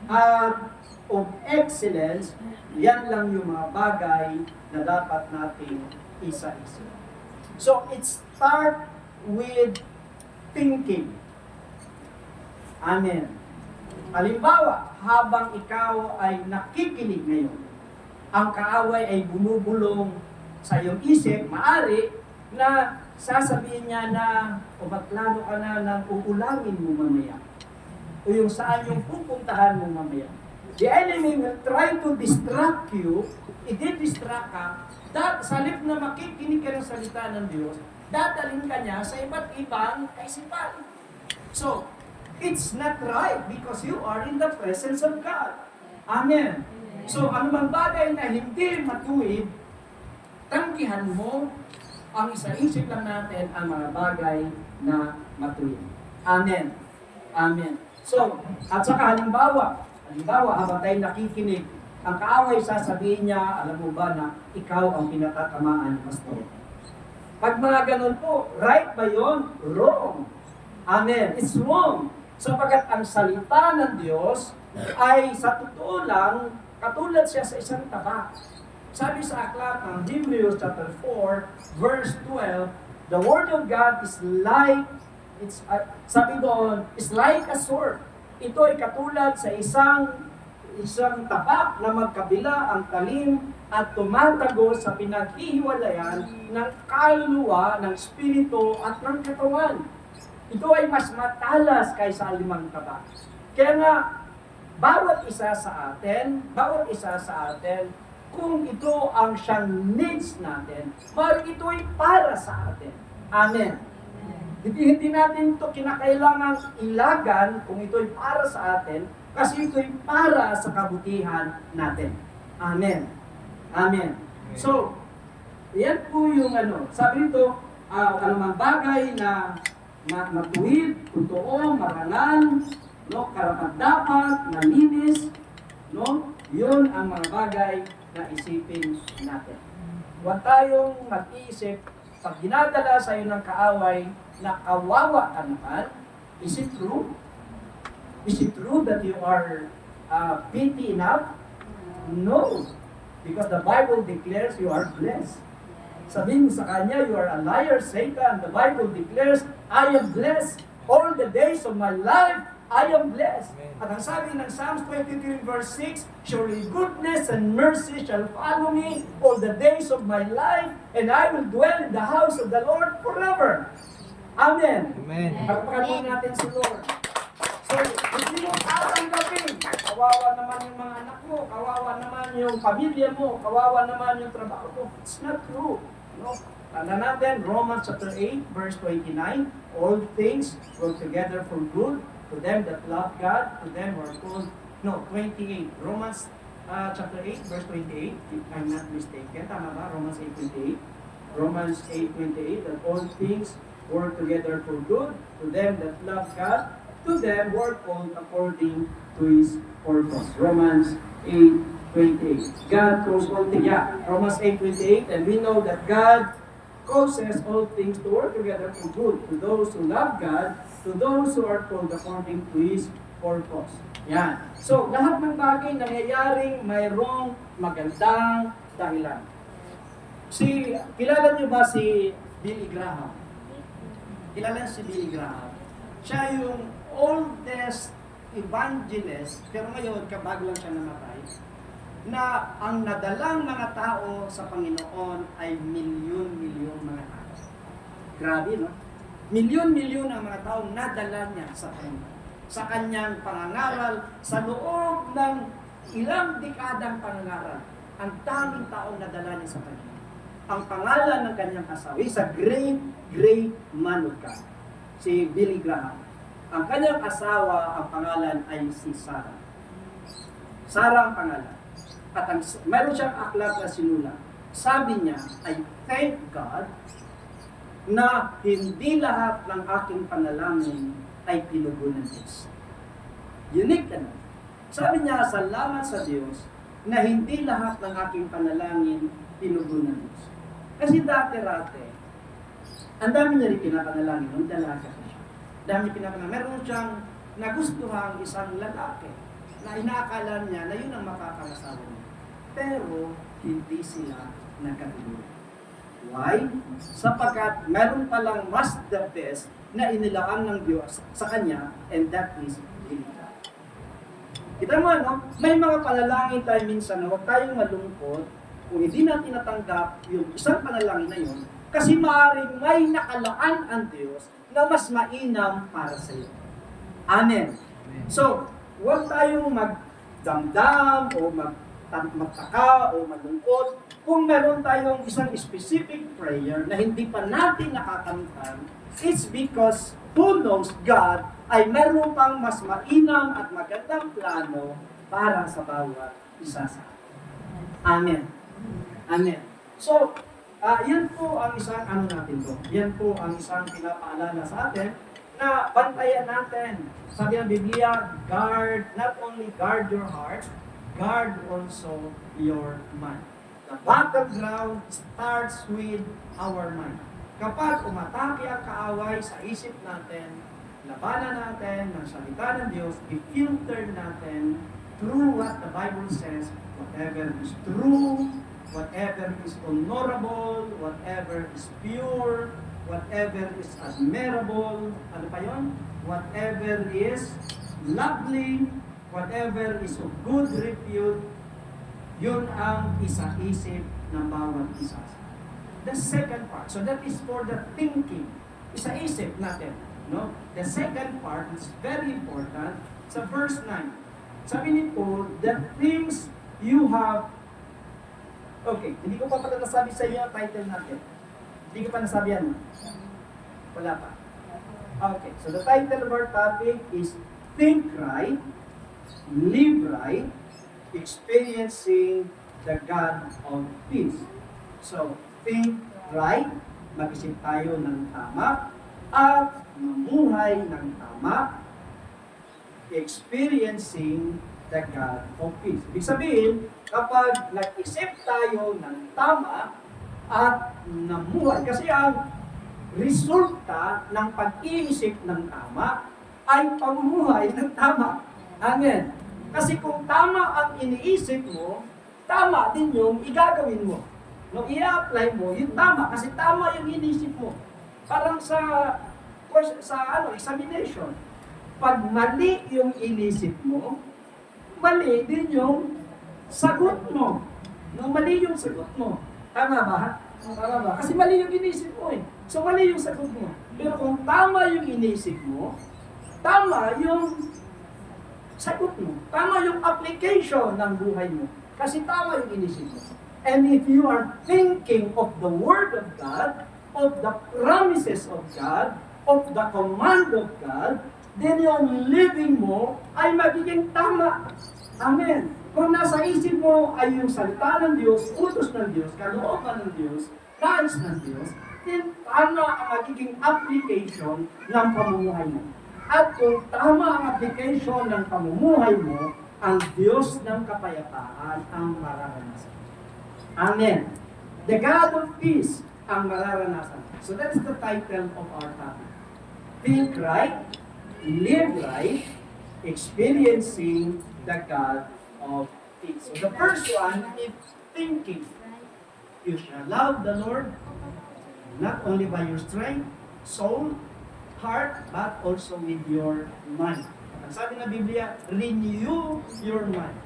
at of excellence, yan lang yung mga bagay na dapat natin isa-isa. So, it starts with thinking. Amen. Halimbawa, habang ikaw ay nakikinig ngayon, ang kaaway ay bumubulong sa iyong isip, maari na sasabihin niya na o magplano ka na ng uulangin mo mamaya o yung saan yung pupuntahan mo mamaya. The enemy will try to distract you, i-distract ka, sa halip na makikinig ka ng salita ng Diyos, dadalhin ka niya sa iba't ibang kaisipan. So, it's not right because you are in the presence of God. Amen. So, anumang bagay na hindi matuwid, tanggihan mo, ang isa-isip lang natin ang mga bagay na matuwid. Amen. Amen. So, at saka halimbawa, habang tayo nakikinig, ang kaaway sasabihin niya, alam mo ba na ikaw ang pinatatamaan, pastor? Pag mga ganun po, right ba yun? Wrong. Amen. It's wrong. Sapagkat ang salita ng Diyos ay sa totoo lang katulad siya sa isang taba. Sabi sa aklat ng Hebrews chapter 4, verse 12, the Word of God is like, sabi doon, is like a sword. Ito ay katulad sa isang tabak na magkabila ang talim at tumatago sa pinaghihiwalayan ng kaluluwa, ng espiritu at ng katawan. Ito ay mas matalas kaysa limang tabak. Kaya nga, bawat isa sa atin, kung ito ang siyang needs natin, maaaring ito ay para sa atin. Amen. Hindi natin ito kinakailangan ilagan kung ito ay para sa atin, kasi ito ay para sa kabutihan natin. Amen. Amen. So, yan po yung sabi nito, anumang bagay na matuwid, totoo, marangal, karapat-dapat, malinis, yun ang mga bagay na isipin natin. Huwag tayong mag-iisip, pag ginadala sa iyo ng kaaway na kawawa ka naman, is it true? Is it true that you are pity enough? No. Because the Bible declares you are blessed. Sabihin sa kanya, you are a liar, Satan. The Bible declares, I am blessed. All the days of my life, I am blessed. At ang sabi ng Psalms 23 verse 6, surely goodness and mercy shall follow me all the days of my life, and I will dwell in the house of the Lord forever. Amen. Amen. Pagpakaroon natin si Lord. So, hindi mo tatanggapin. Kawawa naman yung mga anak mo, kawawa naman yung pamilya mo, kawawa naman yung trabaho mo. It's not true. No? Tanda natin, Romans chapter 8, verse 29, all things work together for good to them that love God, to them who are called, 28. Romans chapter 8, verse 28, if I'm not mistaken. Tama ba? Romans 8:28. Romans 8:28, that all things work together for good to them that love God, to them who are called according to His purpose. Romans 8:28. God calls all things. Yeah, Romans 8:28, and we know that God causes all things to work together for good to those who love God, to those who are called according to His purpose. Yan. So, lahat ng bagay nangyayaring mayroong magandang dahilan. Kilala niyo ba si Billy Graham? Kilala niyo si Billy Graham? Siya yung oldest evangelist, pero ngayon, kabago lang siya namatay, na ang nadalang mga tao sa Panginoon ay milyon-milyon mga tao. Grabe, no? Milyon-milyon ang mga tao nadala niya sa Panginoon. Sa kanyang pangangaral, sa loob ng ilang dekadang pangangaral, ang daming taong nadala niya sa Panginoon. Ang pangalan ng kanyang asawa is a great man of God, si Billy Graham. Ang kanyang asawa, ang pangalan ay si Sarah. Sarah ang pangalan. At mayroon siyang aklat na sinulat. Sabi niya, I thank God na hindi lahat ng aking panalangin ay pinugunan Diyos. Unique na. Sabi niya, salamat sa Diyos na hindi lahat ng aking panalangin pinugunan Diyos. Kasi dati-rate, ang dami niya rin pinapanalangin nung dalaga siya. Dami pinapanalangin. Meron siyang nagustuhang isang lalaki na inaakala niya na yun ang makakamasawa niya. Pero hindi sila nagkatulog. Why? Sapagkat meron palang mas the best na inilaan ng Diyos sa kanya, and that is God. Kita mo, no? May mga panalangin tayo minsan na huwag tayong malungkot kung hindi natin natanggap yung isang panalangin na yun, kasi maaaring may nakalaan ang Diyos na mas mainam para sa iyo. Amen. So, huwag tayong magdamdam o magtaka o malungkot kung meron tayong isang specific prayer na hindi pa natin nakakamtan. It's because who knows God ay meron pang mas mainam at magandang plano para sa bawat isa sa atin. Amen. Amen. So, yan po ang isang natin to. Yan po ang isang pinapaalala sa atin na bantayan natin. Sabi ng Biblia, not only guard your heart, guard also your mind. The battleground starts with our mind. Kapag umatake ang kaaway sa isip natin, labanan natin ng salita ng Diyos, i-filter natin through what the Bible says, whatever is true, whatever is honorable, whatever is pure, whatever is admirable, ano pa yun? Whatever is lovely, whatever is of good repute, yun ang isa-isip ng bawat isa. The second part, so that is for the thinking, isa-isip natin. No? The second part is very important sa verse 9. Sabi ni Paul, the things you have. Okay, hindi ko pa pala nasabi sa inyo ang title natin. Hindi ko pa nasabi yan. Wala pa. Okay, so the title of our topic is Think Right, Live Right, Experiencing the God of Peace. So, think right, mag-isip tayo ng tama, at mamuhay ng tama, experiencing the God of Peace. Ibig sabihin, kapag nag-isip tayo ng tama at namuhay, kasi ang resulta ng pag-iisip ng tama ay pamumuhay ng tama. Amen. Kasi kung tama ang iniisip mo, tama din yung igagawin mo. No, i-apply mo yung tama kasi tama yung iniisip mo. Parang sa examination. Pag mali yung inisip mo, mali din yung sagot mo. No, mali yung sagot mo. Tama ba? Tama ba? Kasi mali yung inisip mo eh. So mali yung sagot mo. Pero kung tama yung inisip mo, tama yung sagot mo. Tama yung application ng buhay mo. Kasi tama yung inisip mo. And if you are thinking of the Word of God, of the promises of God, of the command of God, then yung living mo ay magiging tama. Amen. Kung nasa isip mo ay yung salita ng Diyos, utos ng Diyos, kalooban ng Diyos, nais ng Diyos, then tama ang magiging application ng pamumuhay mo. At kung tama ang application ng pamumuhay mo, ang Diyos ng kapayapaan ang mararanasan. Amen. The God of Peace ang mararanasan. So that's the title of our topic. Think right, live right, experiencing the God of Peace. So the first one is thinking. You shall love the Lord not only by your strength, soul, heart, but also with your mind. Ang sabi ng Biblia, renew your mind.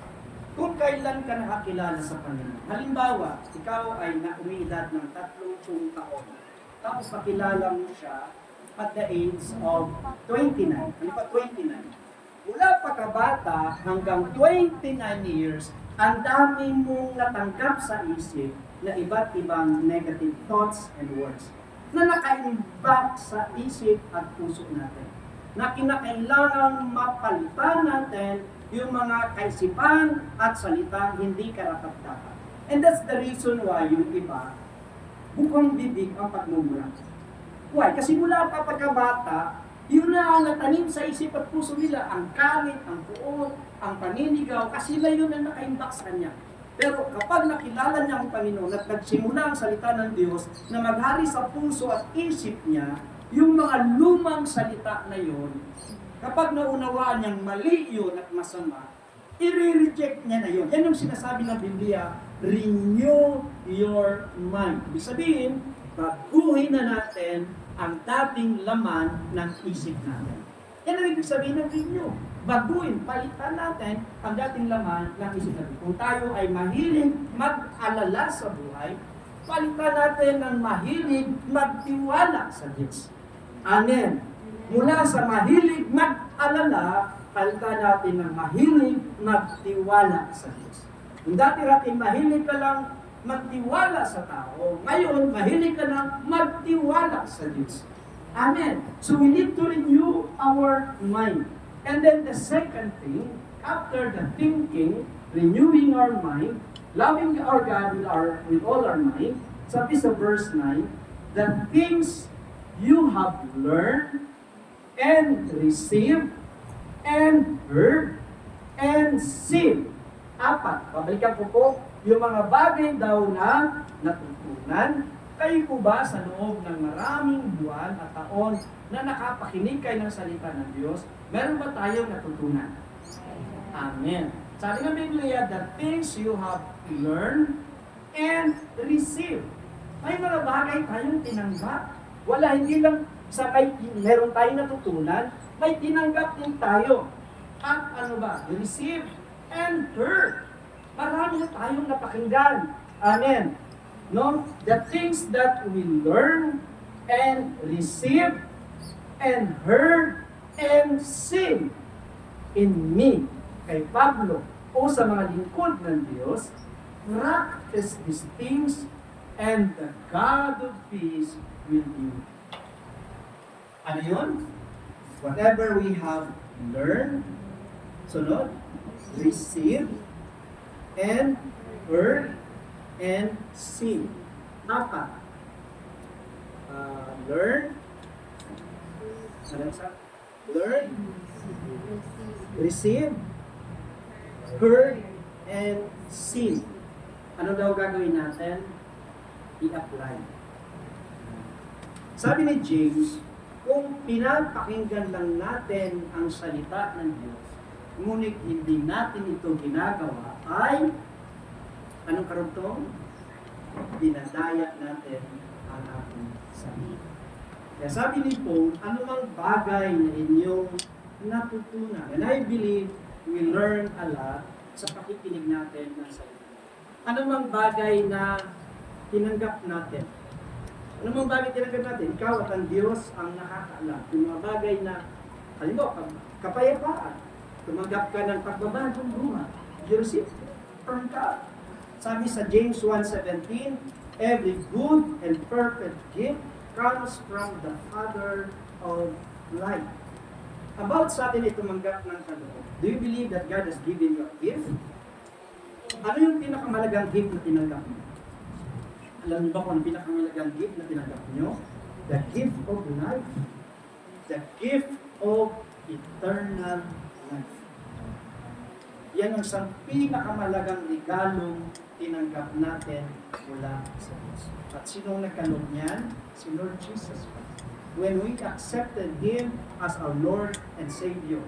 Kung kailan ka nakakilala sa Panginoon. Halimbawa, ikaw ay umiidad ng 30 taon. Tapos makilala mo siya at the age of 29. Ano pa 29? Mula pagkabata hanggang 29 years, ang dami mong natanggap sa isip na iba't ibang negative thoughts and words na nakaimbak sa isip at puso natin. Na kinakailangan mapalitan natin yung mga kaisipan at salitang hindi karapat-dapat. And that's the reason why yung iba, bukang bibig ang pagmumura. Why? Kasi mula pa pagkabata, yun na ang natanim sa isip at puso nila, ang kalit, ang puot, ang paninigaw, kasi na yun ang nakaimbak sa kanya. Pero kapag nakilala niya ang Panginoon at nagsimula ang salita ng Diyos na maghari sa puso at isip niya, yung mga lumang salita na yun, kapag naunawaan niyang mali yun at masama, i-reject niya na yun. Yan yung sinasabi ng Biblia, renew your mind. Ibig sabihin, baguhin na natin ang dating laman ng isip natin. Yan ang ibig sabihin ng renew. Baguhin, palitan natin ang dating laman ng isip natin. Kung tayo ay mahilig mag-alala sa buhay, palitan natin ng mahilig magtiwala sa Diyos. Amen. Mula sa mahilig mag-alala, palitan natin ng mahilig magtiwala sa Diyos. Kung dati mahilig ka lang magtiwala sa tao, ngayon mahilig ka lang magtiwala sa Diyos. Amen. So we need to renew our mind. And then the second thing, after the thinking, renewing our mind, loving our God with all our mind, sabi sa verse 9, the things you have learned and received and heard and seen. 4, babalikan ko po, yung mga bagay daw na natutunan, kayo po ba sa loob ng maraming buwan at taon na nakapakinig kayo ng salita ng Diyos, meron ba tayong natutunan? Amen. Sabi ng Biblia, the things you have learned and received. May mga bagay tayong tinanggap. Wala, hindi lang sa meron tayong natutunan, may tinanggap din tayo. At ano ba? Receive and heard. Marami na tayong napakinggan. Amen. No? The things that we learn and receive and heard and sing in me, kay Pablo, o sa mga lingkod ng Diyos, practice these things and the God of peace will be. Ano yun? Whatever we have learned, sunod, receive, and heard, and sing. Apat. Learn. Ano sa? Learn, receive, heard, and sing. Ano daw gagawin natin? I-apply. Sabi ni James, kung pinapakinggan lang natin ang salita ng Diyos, ngunit hindi natin ito ginagawa, ay anong karugtong? Dinadaya natin ang ating sarili. Kaya sabi ni Paul, anumang bagay na inyong natutunan. And I believe we learn a lot sa pakikinig natin ng salita. Anumang bagay na tinanggap natin. Anumang bagay tinanggap natin, ikaw at ang Diyos ang nakakaalam. Yung mga bagay na, halimbawa, kapayapaan, tumanggap ka ng pagbabagong buhay. You receive from God. Sabi sa James 1:17, every good and perfect gift comes from the Father of light. About sa atin ay tumanggap ng kaloob. Do you believe that God has given you a gift? Ano yung pinakamalagang gift na tinanggap mo? Alam niyo ba kung ang pinakamalagang gift na tinanggap niyo? The gift of life. The gift of eternal life. Yan ang isang pinakamalagang regalong tinanggap natin mula sa Diyos. At sinong nagkaloob niyan? Si Lord Jesus Christ. When we accepted Him as our Lord and Savior,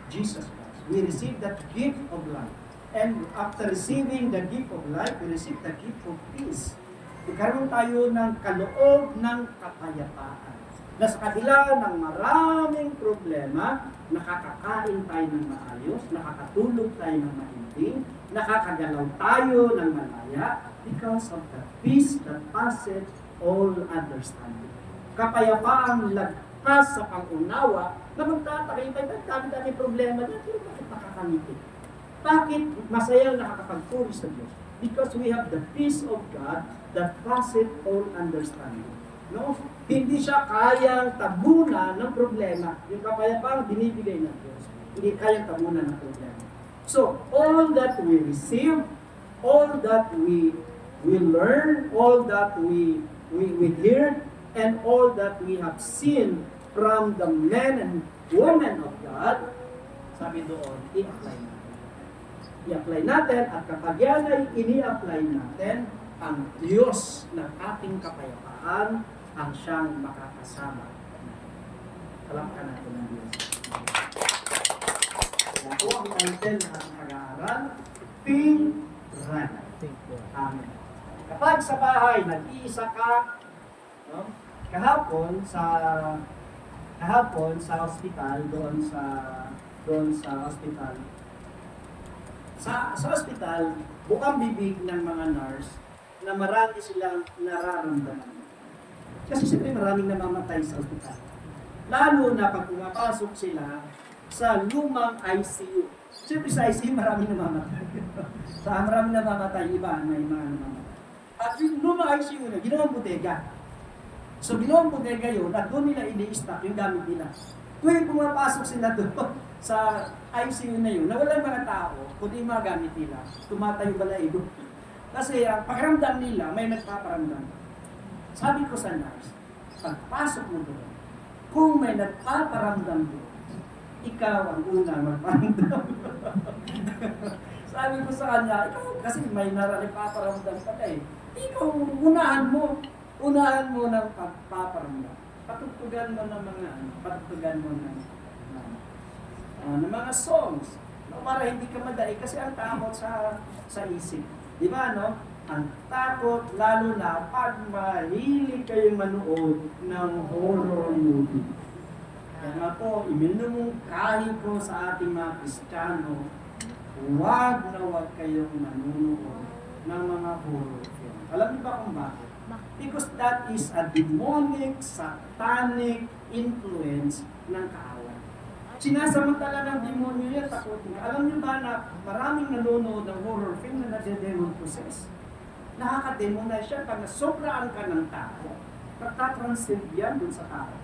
Jesus Christ, we received that gift of life. And after receiving the gift of life, we received the gift of peace. Ikaroon tayo ng kaloob ng kapayapaan. Na sa kabila ng maraming problema, nakakakain tayo ng maayos, nakakatulog tayo ng mahimbing, nakakagalaw tayo ng malaya because of the peace that passeth all understanding. Kapayapaang lagpas sa pangunawa na magtataka tayo, dami-dami problema na, pero bakit nakakangiti? Bakit masayang nakakapagpuri sa Diyos? Because we have the peace of God that passeth all understanding. No? Hindi siya kayang tabunan ng problema. Yung kapayapaang binibigay ng Diyos, hindi kayang tabunan ng problema. So, all that we receive, all that we learn, all that we hear, and all that we have seen from the men and women of God, sabi doon, i-apply natin. I-apply natin, at kapag yan ay ini-apply natin, ang Diyos ng ating kapayapaan ang siyang makakasama. Palakpakan natin ang Diyos. Kaya po ang title ng ating pag-aaral, Think Right. Amen. Kapag sa bahay, nag-iisa ka, no? kahapon sa hospital, doon sa hospital, sa hospital, bukang bibig ng mga nurse na marami silang nararamdaman. Kasi siyempre maraming namamatay sa ospital. Lalo na pag pumapasok sila sa lumang ICU. Siyempre sa ICU maraming namamatay. Sa maraming namamatay, iba may mga namamatay. At yung lumang ICU na, ginawang bodega. So ginawang bodega yun, at doon nila ini-stock yung gamit nila. Tuwing pumapasok sila doon sa ICU na yun, na walang mga tao, kundi yung mga gamit nila, tumatayo balahibo. Kasi pakiramdam nila, may nagpaparamdam. Sabi ko sa nurse, pagpasok mo doon, kung may nagpaparamdam doon, ikaw ang unang magparamdam. Sabi ko sa kanya, ikaw, kasi may nagpaparamdam ka eh. Ikaw, unahan mo ng pagpaparamdam. Patugtugan mo ng mga, ng mga songs. No, para hindi ka madai kasi ang takot sa isip. Di ba, no? Ang takot, lalo na pag mahilig kayong manood ng horror movie. Kaya nga po, iminumungkahi ko sa ating mga Kristiyano, huwag na huwag kayong manunood ng mga horror film. Alam niyo ba kung bakit? Because that is a demonic, satanic influence ng kaaway. Sinasamantala ng demonyo yan, takutin ka. Alam niyo ba na maraming nanonood ng horror film na nade-demon possess? Nakaka-demonize siya pag nasobraan ka ng tao. Nagtatranscend yan dun sa tao.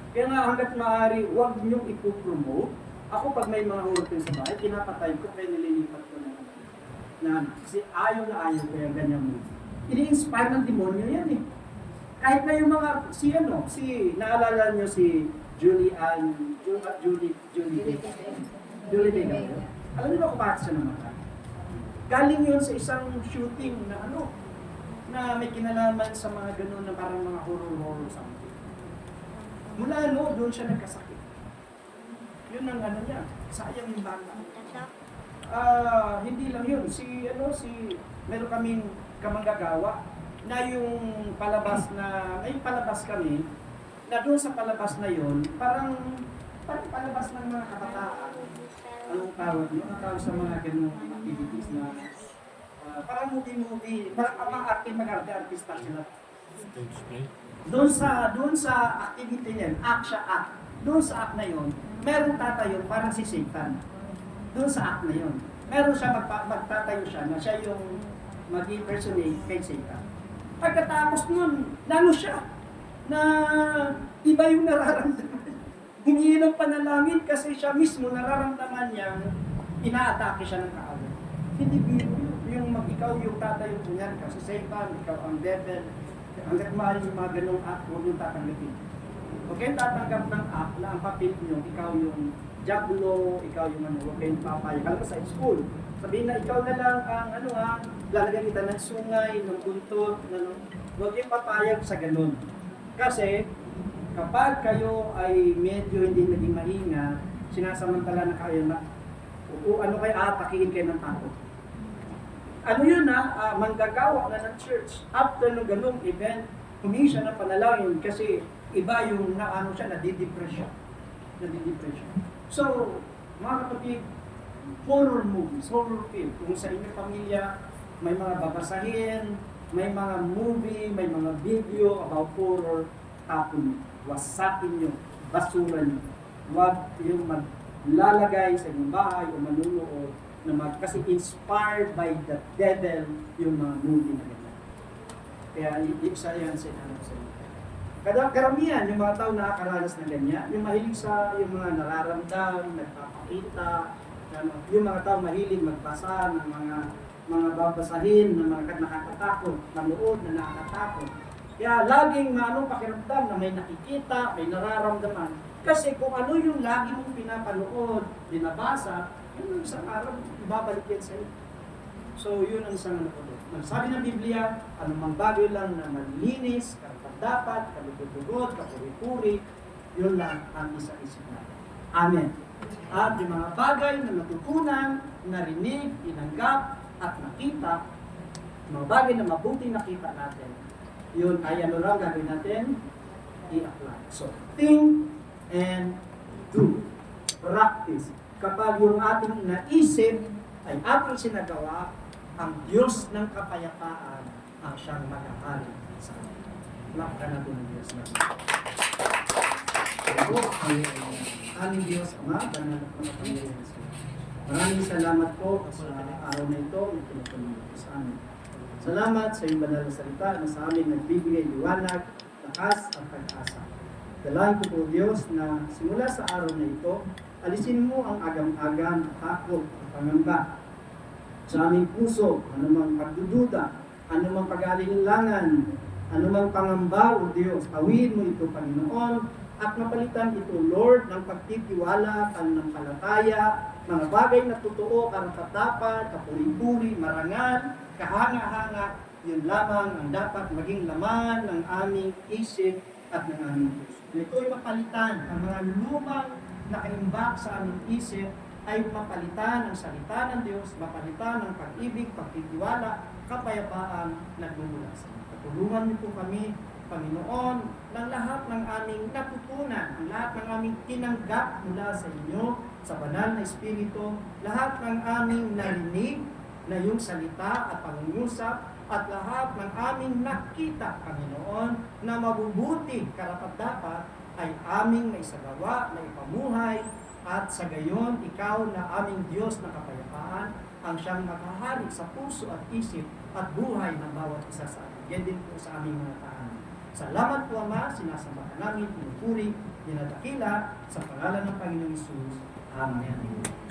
Kaya nga hanggat maaari, huwag niyong ipopromote. Ako pag may mga horror film sa bahay, pinapatay ko kaya nililipat ko na kasi ayaw na ayaw ko yung ganyan movie. Ini-inspire ng demonyo yan eh. Kahit na yung mga, naalala niyo si Julie Vega. Alam niyo ba kung bakit siya namatay? Galing yun sa isang shooting na na may kinalaman sa mga ganun na parang mga horror something. Mula doon siya nagkasakit. Yun ang niya, sayang yung bata. Hindi lang yun, meron kaming kamanggagawa na yung palabas kami, na doon sa palabas na yun, parang palabas ng mga kabataan. Anong tawag yun? Ang tawag sa mga ganung activities na parang movie, parang mag-artista sila. Doon sa activity niyan, act. Doon sa act na yun, meron tatayo parang si Satan. Doon sa act na yun. Meron siya magtatayo siya na siya yung mag-impersonate kay Satan. Pagkatapos nun, siya na iba yung nararamdaman. Humingi ng panalangin kasi siya mismo nararamdaman niyang inaatake siya ng kaaway. Hindi biro yung ikaw yung tatayo po niyan kasi Satan, ikaw ang devil. Hanggat mahal yung mga ganong act, huwag yung tatanggapin. Huwag kayong tatanggap ng act na ang papel niyo, ikaw yung diablo, ikaw yung huwag kayong papayag. Alam mo sa school, sabihin na ikaw na lang ang lalagyan kita ng sungay, ng buntot, huwag kayong papayag sa ganon. Kasi, kapag kayo ay medyo hindi naging mahinga, sinasamantala na kayo na, atakihin kayo ng takot. Manggagawa na ng church. After ng ganung event, humingi siya ng panalangin kasi iba yung nadidepress siya. So, mga kapatid, horror movies, horror film, kung sa inyong pamilya, may mga babasahin, may mga movie, may mga video about horror, tapon, wasakin nyo, basura nyo. Huwag yung maglalagay sa inyong bahay o manunood kasi inspired by the devil yung mga movie na ganyan. Kaya isa yan sa inanap sa inyo. Karamihan, yung mga tao nakakaranas na ganyan, yung mahilig sa yung mga nararamdam, nagpapakita, yung mga tao mahilig magbasa ng mga babasahin ng mga nakakatakot, manood na nakakatakot. Kaya laging pakiramdam na may nakikita, may nararamdaman. Kasi kung ano yung lagi mong pinapanood, binabasa, yun ang isang araw, ibabalik yan sa iyo. So yun ang isang Sabi ng Biblia, anumang bagay lang na malinis, dapat, kalugod-lugod, kapuri-puri, yun lang ang isa-isip natin. Amen. At yung mga bagay na natutunan, narinig, tinanggap, at nakita, mga bagay na mabuti nakita natin, yun ay gagawin natin? I-apply. So, think and do. Practice. Kapag yung ating naisip ay ating sinagawa, ang Diyos ng kapayapaan ang siyang maghahari sa atin. Lakpan natin ang Diyos natin. Aming Diyos, Ama, banal at makapangyarihan sa iyo. Maraming salamat po sa araw na ito na pinagpamilya ko sa amin. Salamat sa iyong banal na salita na sa amin nagbibigay liwanag, lakas at pag-asa. Dalahin ko po Diyos na simula sa araw na ito, alisin mo ang agam-agam, takot at pangamba sa aming puso, anumang pagdududa, anumang pag-alinlangan, anumang pangamba o Diyos. Awin mo ito, Panginoon, at mapalitan ito, Lord, ng pagtitiwala, pananampalataya, mga bagay na totoo, karapatapan, kapuri-puri, marangal, kahanga-hanga, yun lamang ang dapat maging laman ng aming isip at ng aming puso. Ito ay mapalitan ang mga lumang nakaimbak sa aming isip ay mapalitan ang salita ng Diyos, mapalitan ng pag-ibig, pagtitiwala, kapayapaan nagmumula sa inyo. Tulungan niyo po kami, Panginoon, ng lahat ng aming natutunan, ang lahat ng aming tinanggap mula sa inyo, sa banal na Espiritu, lahat ng aming narinig na iyong salita at pangungusap, at lahat ng aming nakita, Panginoon, na mabubuti karapat-dapat ay aming maisagawa, na ipamuhay, at sa gayon, ikaw na aming Diyos na kapayapaan, ang siyang makahari sa puso at isip at buhay ng bawat isa sa atin. Yan din po sa aming mga tahanan. Salamat po, Ama, sinasamba ka namin, pinupuri, dinadakila, sa pangalan ng Panginoong Hesus. Amen.